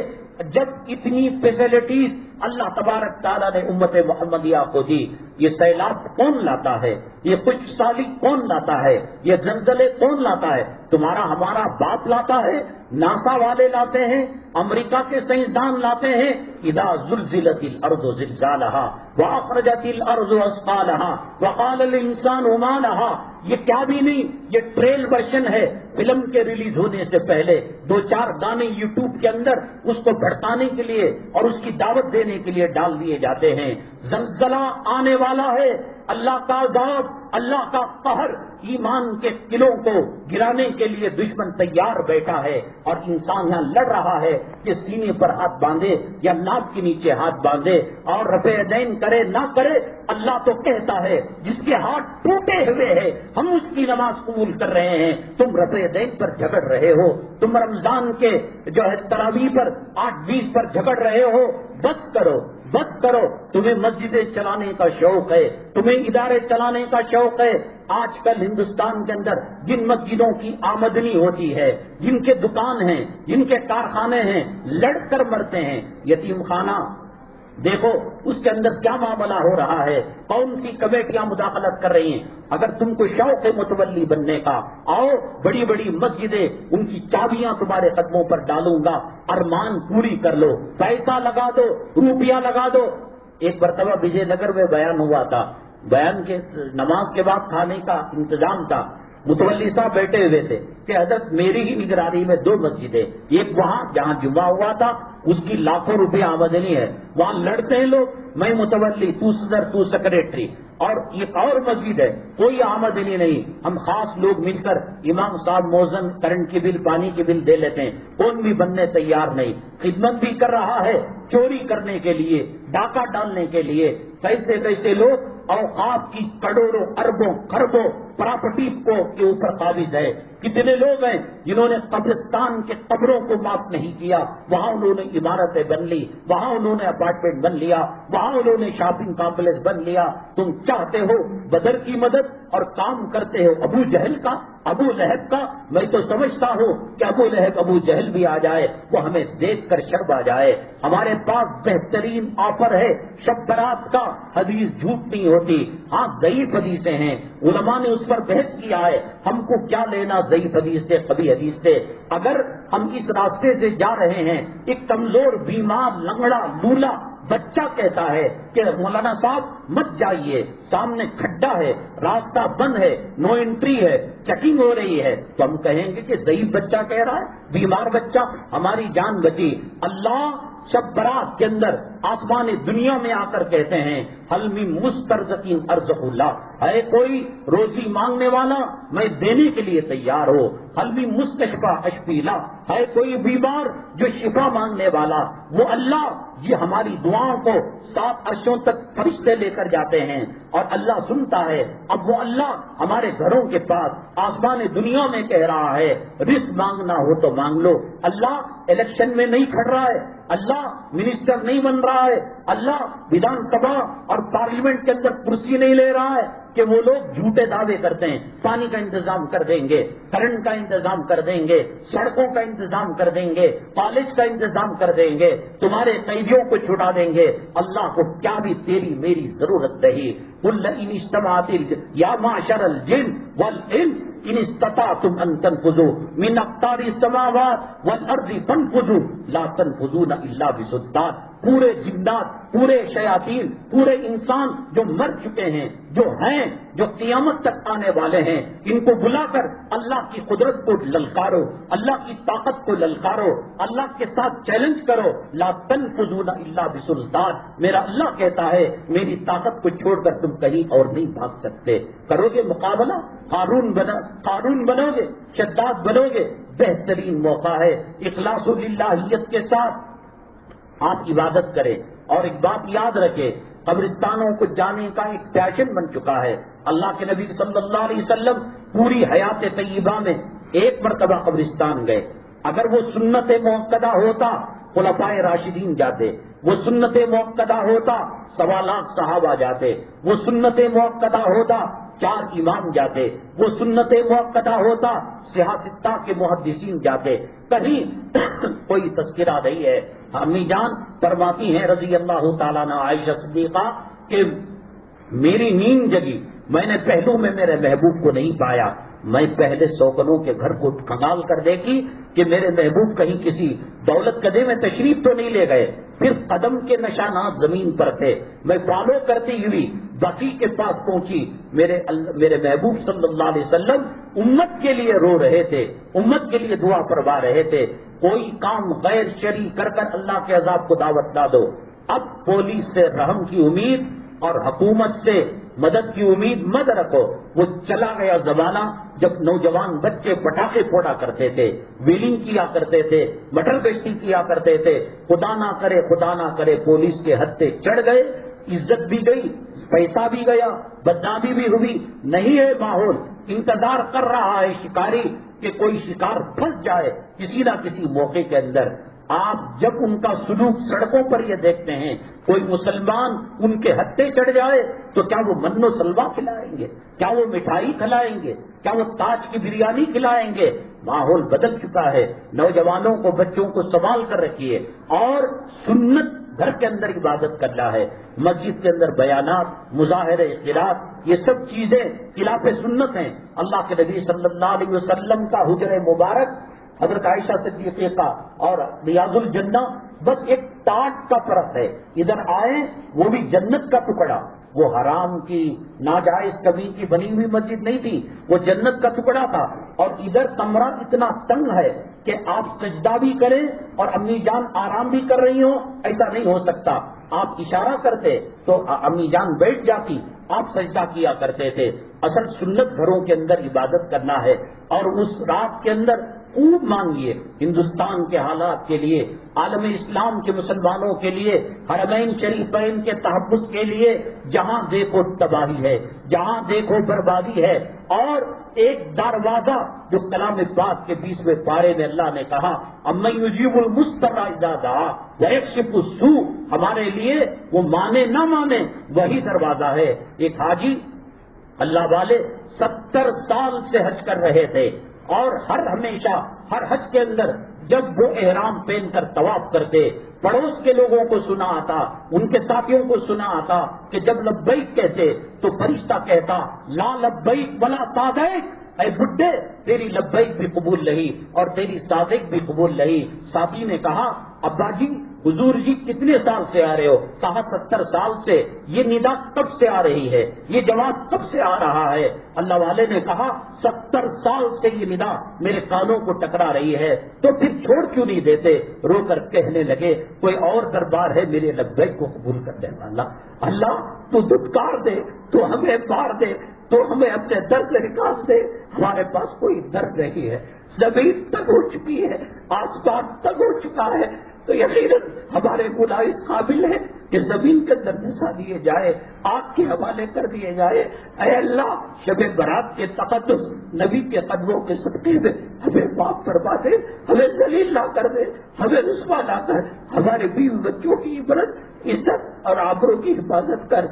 جب اتنی فیسلٹیز اللہ تبارک تعالیٰ نے امت محمدیہ کو دی، یہ سیلاب کون لاتا ہے؟ یہ خشک سالی کون لاتا ہے؟ یہ زلزلے کون لاتا ہے؟ تمہارا ہمارا باپ لاتا ہے، ناسا والے لاتے ہیں، امریکہ کے سائنسدان لاتے ہیں۔ اذا زلزلت الارض زلزالها واخرجت الارض اثقالها وقال الانسان ما لها، یہ کیا بھی نہیں، یہ ٹریل ورژن ہے۔ فلم کے ریلیز ہونے سے پہلے دو چار گانے یوٹیوب کے اندر اس کو بھڑکانے کے لیے اور اس کی دعوت دینے کے لیے ڈال دیے جاتے ہیں۔ زلزلہ آنے والا ہے، اللہ کا عذاب، اللہ کا قہر، ایمان کے قلعوں کو گرانے کے لیے دشمن تیار بیٹھا ہے، اور انسان یہاں لڑ رہا ہے کہ سینے پر ہاتھ باندھے یا ناک کے نیچے ہاتھ باندھے اور رفع یدین کرے نہ کرے۔ اللہ تو کہتا ہے جس کے ہاتھ ٹوٹے ہوئے ہیں ہم اس کی نماز قبول کر رہے ہیں، تم رفع یدین پر جھگڑ رہے ہو، تم رمضان کے جو ہے تراویح پر 8-20 پر جھگڑ رہے ہو۔ بس کرو بس کرو، تمہیں مسجدیں چلانے کا شوق ہے، تمہیں ادارے چلانے کا شوق ہے۔ آج کل ہندوستان کے اندر جن مسجدوں کی آمدنی ہوتی ہے، جن کے دکان ہیں، جن کے کارخانے ہیں، لڑ کر مرتے ہیں۔ یتیم خانہ دیکھو اس کے اندر کیا معاملہ ہو رہا ہے، کون سی کمیٹیاں مداخلت کر رہی ہیں۔ اگر تم کو شوق ہے متولی بننے کا، آؤ بڑی بڑی مسجدیں، ان کی چابیاں تمہارے قدموں پر ڈالوں گا، ارمان پوری کر لو، پیسہ لگا دو، روپیہ لگا دو۔ ایک مرتبہ وجے نگر میں بیان ہوا تھا، بیان کے نماز کے بعد کھانے کا انتظام تھا، متولی صاحب بیٹھے ہوئے تھے کہ حضرت میری ہی نگرانی میں 2 مسجدیں، ایک وہاں جہاں جمعہ ہوا تھا اس کی لاکھوں روپے آمدنی ہے، وہاں لڑتے ہیں لوگ، میں متولی، تو صدر، تو سیکریٹری، اور ایک اور مسجد ہے کوئی آمدنی نہیں، ہم خاص لوگ مل کر امام صاحب موزن کرنٹ کی بل، پانی کی بل دے لیتے ہیں، کون بھی بننے تیار نہیں، خدمت بھی کر رہا ہے چوری کرنے کے لیے، ڈاکہ ڈالنے کے لیے۔ کیسے کیسے لوگ اوقاف کی کروڑوں اربوں خربوں پراپرٹی کو کے اوپر قابض ہے۔ کتنے لوگ ہیں جنہوں نے قبرستان کے قبروں کو معاف نہیں کیا، وہاں انہوں نے عمارتیں بن لی، وہاں انہوں نے اپارٹمنٹ بن لیا، وہاں انہوں نے شاپنگ کمپلیکس بن لیا۔ تم چاہتے ہو بدر کی مدد اور کام کرتے ہو ابو جہل کا، ابو لہب کا۔ میں تو سمجھتا ہوں کہ ابو لہب ابو جہل بھی آ جائے، وہ ہمیں دیکھ کر شرم آ جائے۔ ہمارے پاس بہترین آفر ہے شب برات کا، حدیث جھوٹ نہیں ہوتی، ہاں ضعیف حدیثیں ہیں، علماء نے اس پر بحث کیا ہے، ہم کو کیا لینا ضعیف حدیث سے قوی حدیث سے۔ اگر ہم اس راستے سے جا رہے ہیں، ایک کمزور بیمار لنگڑا لولا بچہ کہتا ہے کہ مولانا صاحب مت جائیے، سامنے کھڈا ہے، راستہ بند ہے، نو انٹری ہے، چیکنگ ہو رہی ہے، تو ہم کہیں گے کہ ضعیف بچہ کہہ رہا ہے، بیمار بچہ، ہماری جان بچی۔ اللہ شب برات کے اندر آسمان دنیا میں آ کر کہتے ہیں حل من مسترزقین ارزق اللہ، ہے کوئی روزی مانگنے والا میں دینے کے لیے تیار ہو، حل من مستشفی اشفی لا، ہے کوئی بیمار جو شفا مانگنے والا، وہ اللہ یہ ہماری دعاؤں کو 7 عرشوں تک فرشتے لے کر جاتے ہیں اور اللہ سنتا ہے۔ اب وہ اللہ ہمارے گھروں کے پاس آسمان دنیا میں کہہ رہا ہے رزق مانگنا ہو تو مانگ لو۔ اللہ الیکشن میں نہیں کھڑ رہا ہے، اللہ منسٹر نہیں بن رہا ہے، اللہ ویدھان سبھا اور پارلیمنٹ کے اندر کرسی نہیں لے رہا ہے کہ وہ لوگ جھوٹے دعوے کرتے ہیں پانی کا انتظام کر دیں گے، کرنٹ کا انتظام کر دیں گے، سڑکوں کا انتظام کر دیں گے، کالج کا انتظام کر دیں گے، تمہارے قیدیوں کو چھڑا دیں گے۔ اللہ کو کیا بھی تیری میری ضرورت نہیں۔ قل ان اجتمعت یا معشر الجن والانس ان استطعتم ان تنفذوا من اقطار السماوات والارض فانفذوا لا تنفذون الا بسلطان۔ پورے جنات، پورے شیاطین، پورے انسان جو مر چکے ہیں، جو ہیں، جو قیامت تک آنے والے ہیں، ان کو بلا کر اللہ کی قدرت کو للکارو، اللہ کی طاقت کو للکارو، اللہ کے ساتھ چیلنج کرو۔ لا تنفذون الا بسلطان، میرا اللہ کہتا ہے میری طاقت کو چھوڑ کر تم کہیں اور نہیں بھاگ سکتے۔ کرو گے مقابلہ، قارون بنو گے، شداد بنو گے، بہترین موقع ہے۔ اخلاص للہیت کے ساتھ آپ عبادت کریں، اور ایک بات یاد رکھیں، قبرستانوں کو جانے کا ایک فیشن بن چکا ہے۔ اللہ کے نبی صلی اللہ علیہ وسلم پوری حیات طیبہ میں ایک مرتبہ قبرستان گئے. اگر وہ سنت موقدہ ہوتا خلفائے راشدین جاتے، وہ سنت موقدہ ہوتا 1.25 لاکھ صحابہ جاتے، وہ سنت موقدہ ہوتا 4 امام جاتے، وہ سنت موقدہ ہوتا سیاستہ کے محدثین جاتے. کہیں کوئی تذکرہ نہیں ہے. امی جان فرماتی ہیں رضی اللہ تعالیٰ عنہ عائشہ صدیقہ کہ میری نیند جگی، میں نے پہلو میں میرے محبوب کو نہیں پایا. میں پہلے سوکنوں کے گھر کو کھنگال کر دیکھی کہ میرے محبوب کہیں کسی دولت قدے میں تشریف تو نہیں لے گئے. پھر قدم کے نشانات زمین پر تھے. میں فالو کرتی ہوئی بقی کے پاس پہنچی. میرے محبوب صلی اللہ علیہ وسلم امت کے لیے رو رہے تھے، امت کے لیے دعا فرما رہے تھے. کوئی کام غیر شرعی کر اللہ کے عذاب کو دعوت نہ دو. اب پولیس سے رحم کی امید اور حکومت سے مدد کی امید مت رکھو. وہ چلا گیا زمانہ جب نوجوان بچے پٹاخے پھوڑا کرتے تھے، ویلنگ کیا کرتے تھے، مٹر گشتی کیا کرتے تھے. خدا نہ کرے پولیس کے ہتھے چڑھ گئے، عزت بھی گئی، پیسہ بھی گیا، بدنامی بھی ہوئی. نہیں ہے ماحول. انتظار کر رہا ہے شکاری کہ کوئی شکار پھنس جائے کسی نہ کسی موقع کے اندر. آپ جب ان کا سلوک سڑکوں پر یہ دیکھتے ہیں، کوئی مسلمان ان کے ہتھے چڑھ جائے تو کیا وہ من و سلوا کھلائیں گے؟ کیا وہ مٹھائی کھلائیں گے؟ کیا وہ تاج کی بریانی کھلائیں گے؟ ماحول بدل چکا ہے. نوجوانوں کو، بچوں کو سنبھال کر رکھیے. اور سنت گھر کے اندر عبادت کرنا ہے، مسجد کے اندر بیانات، مظاہرے، قرات، یہ سب چیزیں خلاف سنت ہیں. اللہ کے نبی صلی اللہ علیہ وسلم کا حجر مبارک حضرت عائشہ صدیقہ اور ریاض الجنہ بس ایک ٹاٹ کا فرق ہے. ادھر آئے وہ بھی جنت کا ٹکڑا، وہ حرام کی ناجائز کمی کی بنی ہوئی مسجد نہیں تھی، وہ جنت کا ٹکڑا تھا. اور ادھر کمرہ اتنا تنگ ہے کہ آپ سجدہ بھی کریں اور امی جان آرام بھی کر رہی ہوں، ایسا نہیں ہو سکتا. آپ اشارہ کرتے تو امی جان بیٹھ جاتی، آپ سجدہ کیا کرتے تھے. اصل سنت گھروں کے اندر عبادت کرنا ہے. اور اس رات کے اندر خوب مانگیے ہندوستان کے حالات کے لیے، عالم اسلام کے مسلمانوں کے لیے، حرمین شریفین کے تحفظ کے لیے. جہاں دیکھو تباہی ہے، جہاں دیکھو بربادی ہے. اور ایک دروازہ جو کلام پاک کے 20ویں پارے میں اللہ نے کہا امن یجیب المضطر اذا دعا ویکشف السوء، ہمارے لیے وہ مانے نہ مانے وہی دروازہ ہے. ایک حاجی اللہ والے 70 سال سے حج کر رہے تھے، اور ہمیشہ ہر حج کے اندر جب وہ احرام پہن کر طواف کرتے، پڑوس کے لوگوں کو سنا آتا، ان کے ساتھیوں کو سنا آتا کہ جب لبیک کہتے تو فرشتہ کہتا لا لبیک ولا صادق، اے بڈھے تیری لبیک بھی قبول نہیں اور تیری صادق بھی قبول نہیں. ساتھی نے کہا ابا جی حضور جی کتنے سال سے آ رہے ہو؟ کہا 70 سال سے. یہ ندا کب سے آ رہی ہے؟ یہ جواب کب سے آ رہا ہے؟ اللہ والے نے کہا 70 سال سے یہ ندا میرے کانوں کو ٹکرا رہی ہے. تو پھر چھوڑ کیوں نہیں دیتے؟ رو کر کہنے لگے کوئی اور دربار ہے میرے لبیک کو قبول کر دے والا. اللہ تو دھتکار دے، تو ہمیں مار دے، تو ہمیں اپنے در سے نکال دے. ہمارے پاس کوئی در نہیں ہے. زمین تک ہو چکی ہے، آسمان تک ہو چکا ہے. تو یقیناً ہمارے گناہ اس قابل ہے کہ زمین کے اندر دھسا دیے جائے، آگ کے حوالے کر دیے جائے. اے اللہ شب برات کے تقدس نبی کے قدموں کے صدقے میں ہمیں معاف فرما دے، ہمیں ذلیل نہ کر دے، ہمیں رسوا نہ کر، ہمارے بیوی بچوں کی عزت اور آبرو کی حفاظت کر.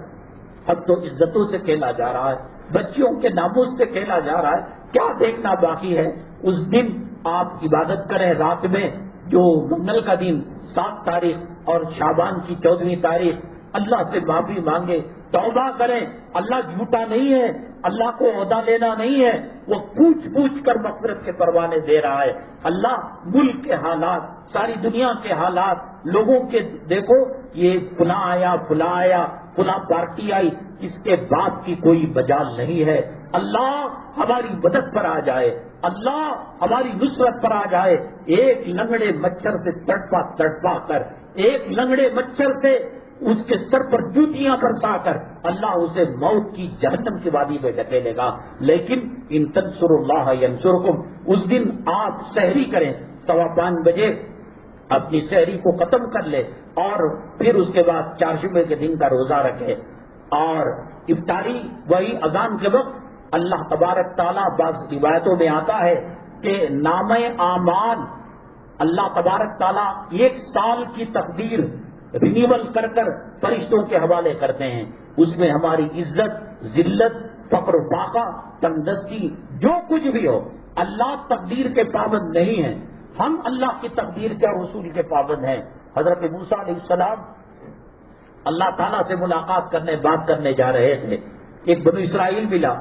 اب تو عزتوں سے کھیلا جا رہا ہے، بچیوں کے ناموس سے کھیلا جا رہا ہے. کیا دیکھنا باقی ہے؟ اس دن آپ عبادت کریں رات میں، جو منگل کا دن 7 تاریخ اور شعبان کی 14ویں تاریخ، اللہ سے معافی مانگے، توبہ کریں. اللہ جھوٹا نہیں ہے، اللہ کو عہدہ لینا نہیں ہے، وہ پوچھ کر مغفرت کے پروانے دے رہا ہے. اللہ ملک کے حالات، ساری دنیا کے حالات، لوگوں کے دیکھو یہ فلاں آیا، فلاں پارٹی آئی، اس کے بعد کی کوئی مجال نہیں ہے. اللہ ہماری مدد پر آ جائے، اللہ ہماری نصرت پر آ جائے. ایک لنگڑے مچھر سے تڑپا کر، ایک لنگڑے مچھر سے اس کے سر پر جوتیاں برسا کر اللہ اسے موت کی جہنم کی وادی میں ڈھکیلے گا. لیکن ان تنصروا اللہ ینصرکم، اس دن آپ سحری کریں 5:15 بجے، اپنی سحری کو ختم کر لے اور پھر اس کے بعد چارشمے کے دن کا روزہ رکھے. اور افطاری وہی اذان کے وقت اللہ تبارک تعالیٰ بعض روایتوں میں آتا ہے کہ نامہ اعمال اللہ تبارک تعالیٰ 1 سال کی تقدیر رینیول کر کر فرشتوں کے حوالے کرتے ہیں. اس میں ہماری عزت، ذلت، فقر و فاقہ، تندرستی، جو کچھ بھی ہو، اللہ تقدیر کے پابند نہیں ہیں. ہم اللہ کی تقدیر کے اور رسول کے پابند ہیں. حضرت موسیٰ علیہ السلام اللہ تعالیٰ سے ملاقات کرنے، بات کرنے جا رہے تھے. ایک بنو اسرائیل ملا،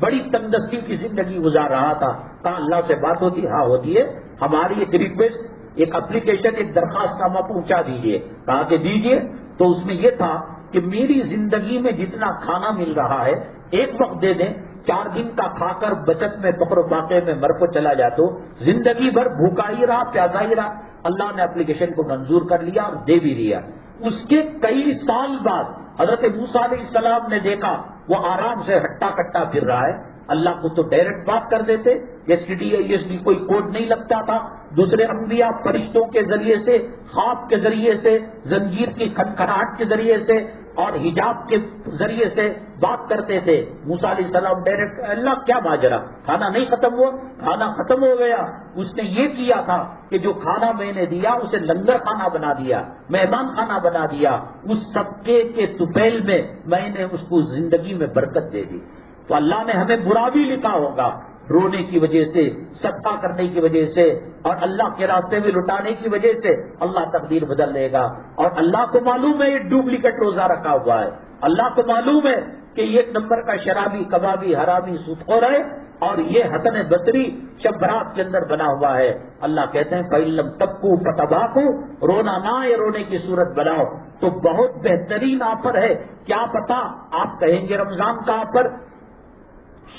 بڑی تندرستی کی زندگی گزار رہا تھا. کہا اللہ سے بات ہوتی؟ ہاں ہوتی ہے. ہماری ایک ریکویسٹ، ایک اپلیکیشن، ایک درخواست نامہ پہنچا دیجیے. کہا کہ دیجیے. تو اس میں یہ تھا کہ میری زندگی میں جتنا کھانا مل رہا ہے ایک وقت دے دیں، 4 دن کا کھا کر بچت میں فقر و فاقے میں مر کو چلا جاتا ہوں، زندگی بھر بھوکا ہی رہا، پیاسا ہی رہا. اللہ نے اپلیکیشن کو منظور کر لیا اور دے بھی دیا. اس کے کئی سال بعد حضرت موسیٰ علیہ السلام نے دیکھا وہ آرام سے ہٹا کٹا پھر رہا ہے. اللہ کو تو ڈائریکٹ بات کر دیتے، STD کوئی کوڈ نہیں لگتا تھا. دوسرے انبیاء فرشتوں کے ذریعے سے، خواب کے ذریعے سے، زنجیر کی کھنکھناہٹ کے ذریعے سے اور حجاب کے ذریعے سے بات کرتے تھے. موسیٰ علیہ السلام ڈائریکٹ، اللہ کیا ماجرا، کھانا نہیں ختم ہوا؟ کھانا ختم ہو گیا. اس نے یہ کیا تھا کہ جو کھانا میں نے دیا اسے لنگر کھانا بنا دیا، مہمان کھانا بنا دیا. اس صدقے کے طفیل میں نے اس کو زندگی میں برکت دے دی. تو اللہ نے ہمیں برا بھی لکھا ہوگا، رونے کی وجہ سے، صدقہ کرنے کی وجہ سے اور اللہ کے راستے میں لٹانے کی وجہ سے اللہ تقدیر بدل لے گا. اور اللہ کو معلوم ہے یہ ڈپلیکیٹ روزہ رکھا ہوا ہے. اللہ کو معلوم ہے کہ یہ 1 نمبر کا شرابی، کبابی، حرامی، سودخور ہے اور یہ حسن بصری شب برات کے اندر بنا ہوا ہے. اللہ کہتے ہیں فَإِلَّمْ تَبْكُوا فَتَبَاكُوا، رونا نہ یہ رونے کی صورت بناؤ. تو بہت بہترین آفر ہے. کیا پتا آپ کہیں گے رمضان کا آفر،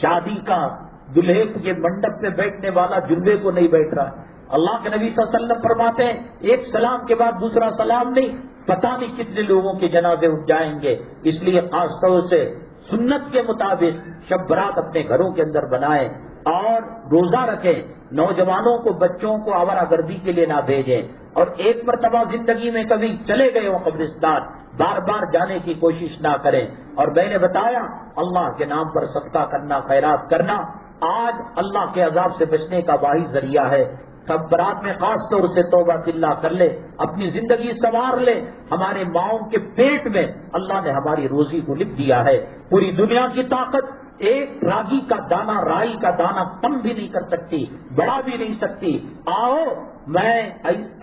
شادی کا دلہے کے منڈپ پہ بیٹھنے والا جلوے کو نہیں بیٹھ رہا. اللہ کے نبی صلی اللہ علیہ وسلم فرماتے ہیں ایک سلام کے بعد دوسرا سلام نہیں، پتہ نہیں کتنے لوگوں کے جنازے اٹھ جائیں گے. اس لیے خاص طور سے سنت کے مطابق شب برات اپنے گھروں کے اندر بنائیں اور روزہ رکھیں. نوجوانوں کو، بچوں کو آوارہ گردی کے لیے نہ بھیجیں. اور ایک مرتبہ زندگی میں کبھی چلے گئے ہوں قبرستان، بار بار جانے کی کوشش نہ کریں. اور میں نے بتایا اللہ کے نام پر صدقہ کرنا، خیرات کرنا آج اللہ کے عذاب سے بچنے کا واحد ذریعہ ہے. سب برات میں خاص طور سے توبہ اللہ کر لے، اپنی زندگی سنوار لے. ہمارے ماؤں کے پیٹ میں اللہ نے ہماری روزی کو لکھ دیا ہے. پوری دنیا کی طاقت ایک راگی کا دانہ، رائی کا دانہ کم بھی نہیں کر سکتی، بڑھا بھی نہیں سکتی. آؤ میں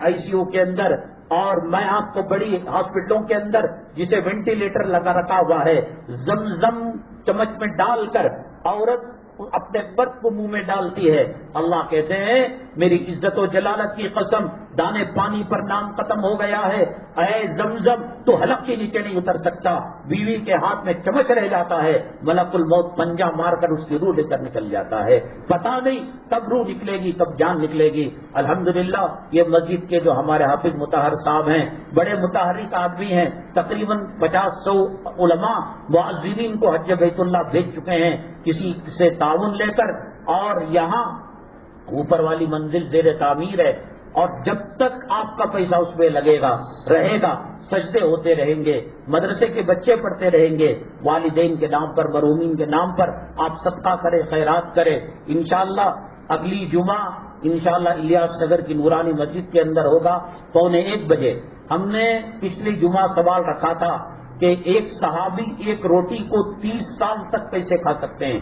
ICU کے اندر اور میں آپ کو بڑی ہاسپٹلوں کے اندر جسے وینٹیلیٹر لگا رکھا ہوا ہے، زمزم چمچ میں ڈال کر عورت اپنے برف کو منہ میں ڈالتی ہے. اللہ کہتے ہیں میری عزت و جلالت کی قسم، دانے پانی پر نام ختم ہو گیا ہے. اے زمزم تو حلق کے نیچے نہیں اتر سکتا. بیوی کے ہاتھ میں چمچ رہ جاتا ہے، ملک الموت پنجہ مار کر اس کی روح لے کر نکل جاتا ہے. پتہ نہیں کب روح نکلے گی، کب جان نکلے گی. الحمدللہ یہ مسجد کے جو ہمارے حافظ مطہر صاحب ہیں، بڑے متحرک آدمی ہیں، تقریباً 50-100 علماء معذرین کو حج بیت اللہ بھیج چکے ہیں کسی سے تعاون لے کر. اور یہاں اوپر والی منزل زیر تعمیر ہے اور جب تک آپ کا پیسہ اس میں لگے گا رہے گا، سجدے ہوتے رہیں گے، مدرسے کے بچے پڑھتے رہیں گے. والدین کے نام پر، مرحومین کے نام پر آپ صدقہ کریں، خیرات کریں. انشاءاللہ اگلی جمعہ انشاءاللہ الیاس نگر کی نورانی مسجد کے اندر ہوگا 12:45 بجے. ہم نے پچھلی جمعہ سوال رکھا تھا کہ ایک صحابی ایک روٹی کو 30 سال تک کیسے کھا سکتے ہیں.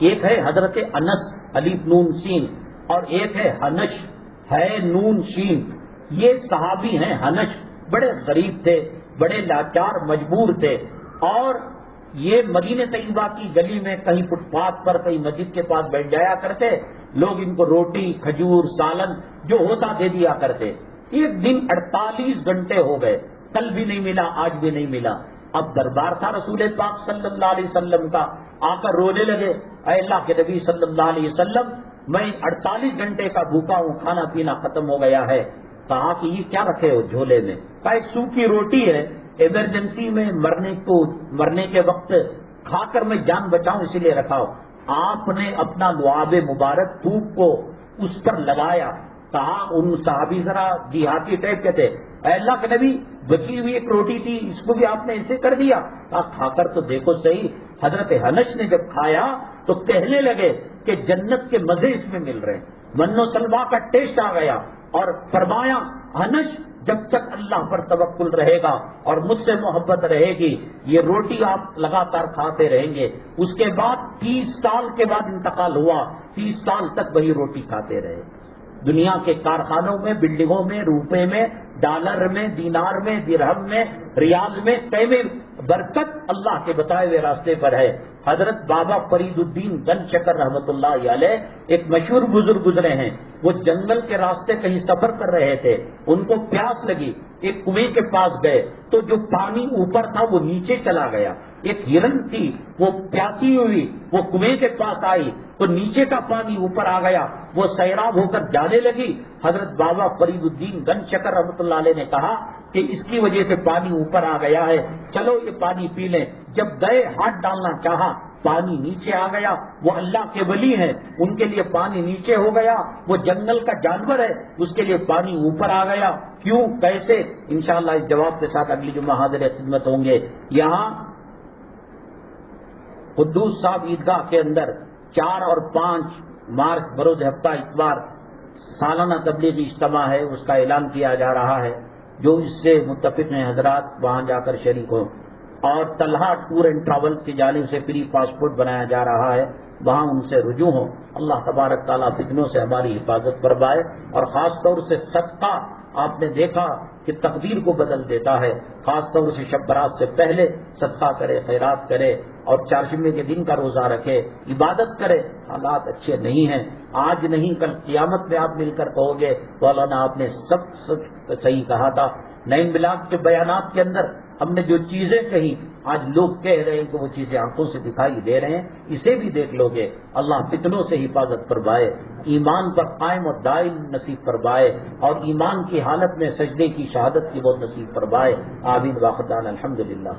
ایک ہے حضرت انس الف نون سین اور ایک ہے ہنش ہے نون شین. یہ صحابی ہیں. ہنش بڑے غریب تھے، بڑے لاچار مجبور تھے اور یہ مدینہ طیبہ کی گلی میں کہیں فٹ پاتھ پر، کہیں مسجد کے پاس بیٹھ جایا کرتے. لوگ ان کو روٹی، کھجور، سالن جو ہوتا دے دیا کرتے. ایک دن 48 گھنٹے ہو گئے، کل بھی نہیں ملا، آج بھی نہیں ملا. اب دربار تھا رسول پاک صلی اللہ علیہ وسلم کا. آ کر رونے لگے، اے اللہ کے نبی صلی اللہ علیہ وسلم میں 48 گھنٹے کا بھوکا ہوں، کھانا پینا ختم ہو گیا ہے. کہا کہ یہ کیا رکھے ہو جھولے میں؟ کہا ایک سوکھی روٹی ہے، ایمرجنسی میں مرنے کے وقت کھا کر میں جان بچاؤں اسی لیے رکھا ہو. آپ نے اپنا لعاب مبارک تھوک کو اس پر لگایا. کہا ان صحابی ذرا دیہاتی ٹائپ کے تھے، اے اللہ کے نبی بچی ہوئی ایک روٹی تھی، اس کو بھی آپ نے ایسے کر دیا. کہا کھا کر تو دیکھو صحیح. حضرت ہنش نے جب کھایا تو کہنے لگے کہ جنت کے مزے اس میں مل رہے ہیں. من و سلوا کا ٹیسٹ آ گیا، اور فرمایا انش جب تک اللہ پر توکل رہے گا اور مجھ سے محبت رہے گی، یہ روٹی آپ لگاتار کھاتے رہیں گے۔ اس کے بعد 30 سال کے بعد انتقال ہوا، 30 سال تک وہی روٹی کھاتے رہے۔ دنیا کے کارخانوں میں، بلڈنگوں میں، روپے میں، ڈالر میں، دینار میں، درہم میں، ریال میں، کئی میں برکت اللہ کے بتائے ہوئے راستے پر ہے۔ حضرت بابا فرید الدین گن چکر رحمۃ اللہ علیہ ایک مشہور بزرگ گزرے ہیں، وہ جنگل کے راستے کہیں سفر کر رہے تھے، ان کو پیاس لگی، ایک کنویں کے پاس گئے تو جو پانی اوپر تھا وہ نیچے چلا گیا۔ ایک ہرن تھی، وہ پیاسی ہوئی، وہ کنویں کے پاس آئی تو نیچے کا پانی اوپر آ گیا، وہ سیراب ہو کر جانے لگی۔ حضرت بابا فرید الدین گن چکر رحمۃ اللہ علیہ نے کہا کہ اس کی وجہ سے پانی اوپر آ گیا ہے، چلو یہ پانی پی لیں۔ جب گئے ہاتھ ڈالنا چاہا، پانی نیچے آ گیا۔ وہ اللہ کے ولی ہیں، ان کے لیے پانی نیچے ہو گیا، وہ جنگل کا جانور ہے، اس کے لیے پانی اوپر آ گیا۔ کیوں، کیسے؟ انشاءاللہ اس جواب کے ساتھ اگلی جمعہ حاضر خدمت ہوں گے۔ یہاں قدوس صاحب عیدگاہ کے اندر 4 اور 5 مارچ بروز ہفتہ اتوار سالانہ تبلیغی اجتماع ہے، اس کا اعلان کیا جا رہا ہے۔ جو اس سے متفق ہیں حضرات وہاں جا کر شریک ہوں۔ اور طلحہ ٹور اینڈ ٹریول کی جانب سے فری پاسپورٹ بنایا جا رہا ہے، وہاں ان سے رجوع ہوں۔ اللہ تبارک تعالیٰ فتنوں سے ہماری حفاظت فرمائے، اور خاص طور سے صدقہ آپ نے دیکھا کہ تقدیر کو بدل دیتا ہے۔ خاص طور سے شب برات سے پہلے صدقہ کرے، خیرات کرے، اور چہارشنبے کے دن کا روزہ رکھے، عبادت کرے۔ حالات اچھے نہیں ہیں، آج نہیں کل قیامت میں آپ مل کر کہو گے مولانا آپ نے سب صحیح کہا تھا۔ نئی ملاق کے بیانات کے اندر ہم نے جو چیزیں کہیں آج لوگ کہہ رہے ہیں کہ وہ چیزیں آنکھوں سے دکھائی دے رہے ہیں، اسے بھی دیکھ لو گے۔ اللہ فتنوں سے حفاظت فرمائے، ایمان پر قائم اور دائم نصیب فرمائے، اور ایمان کی حالت میں سجدے کی شہادت کی بہت نصیب فرمائے۔ آمین واخر دعوانا الحمدللہ۔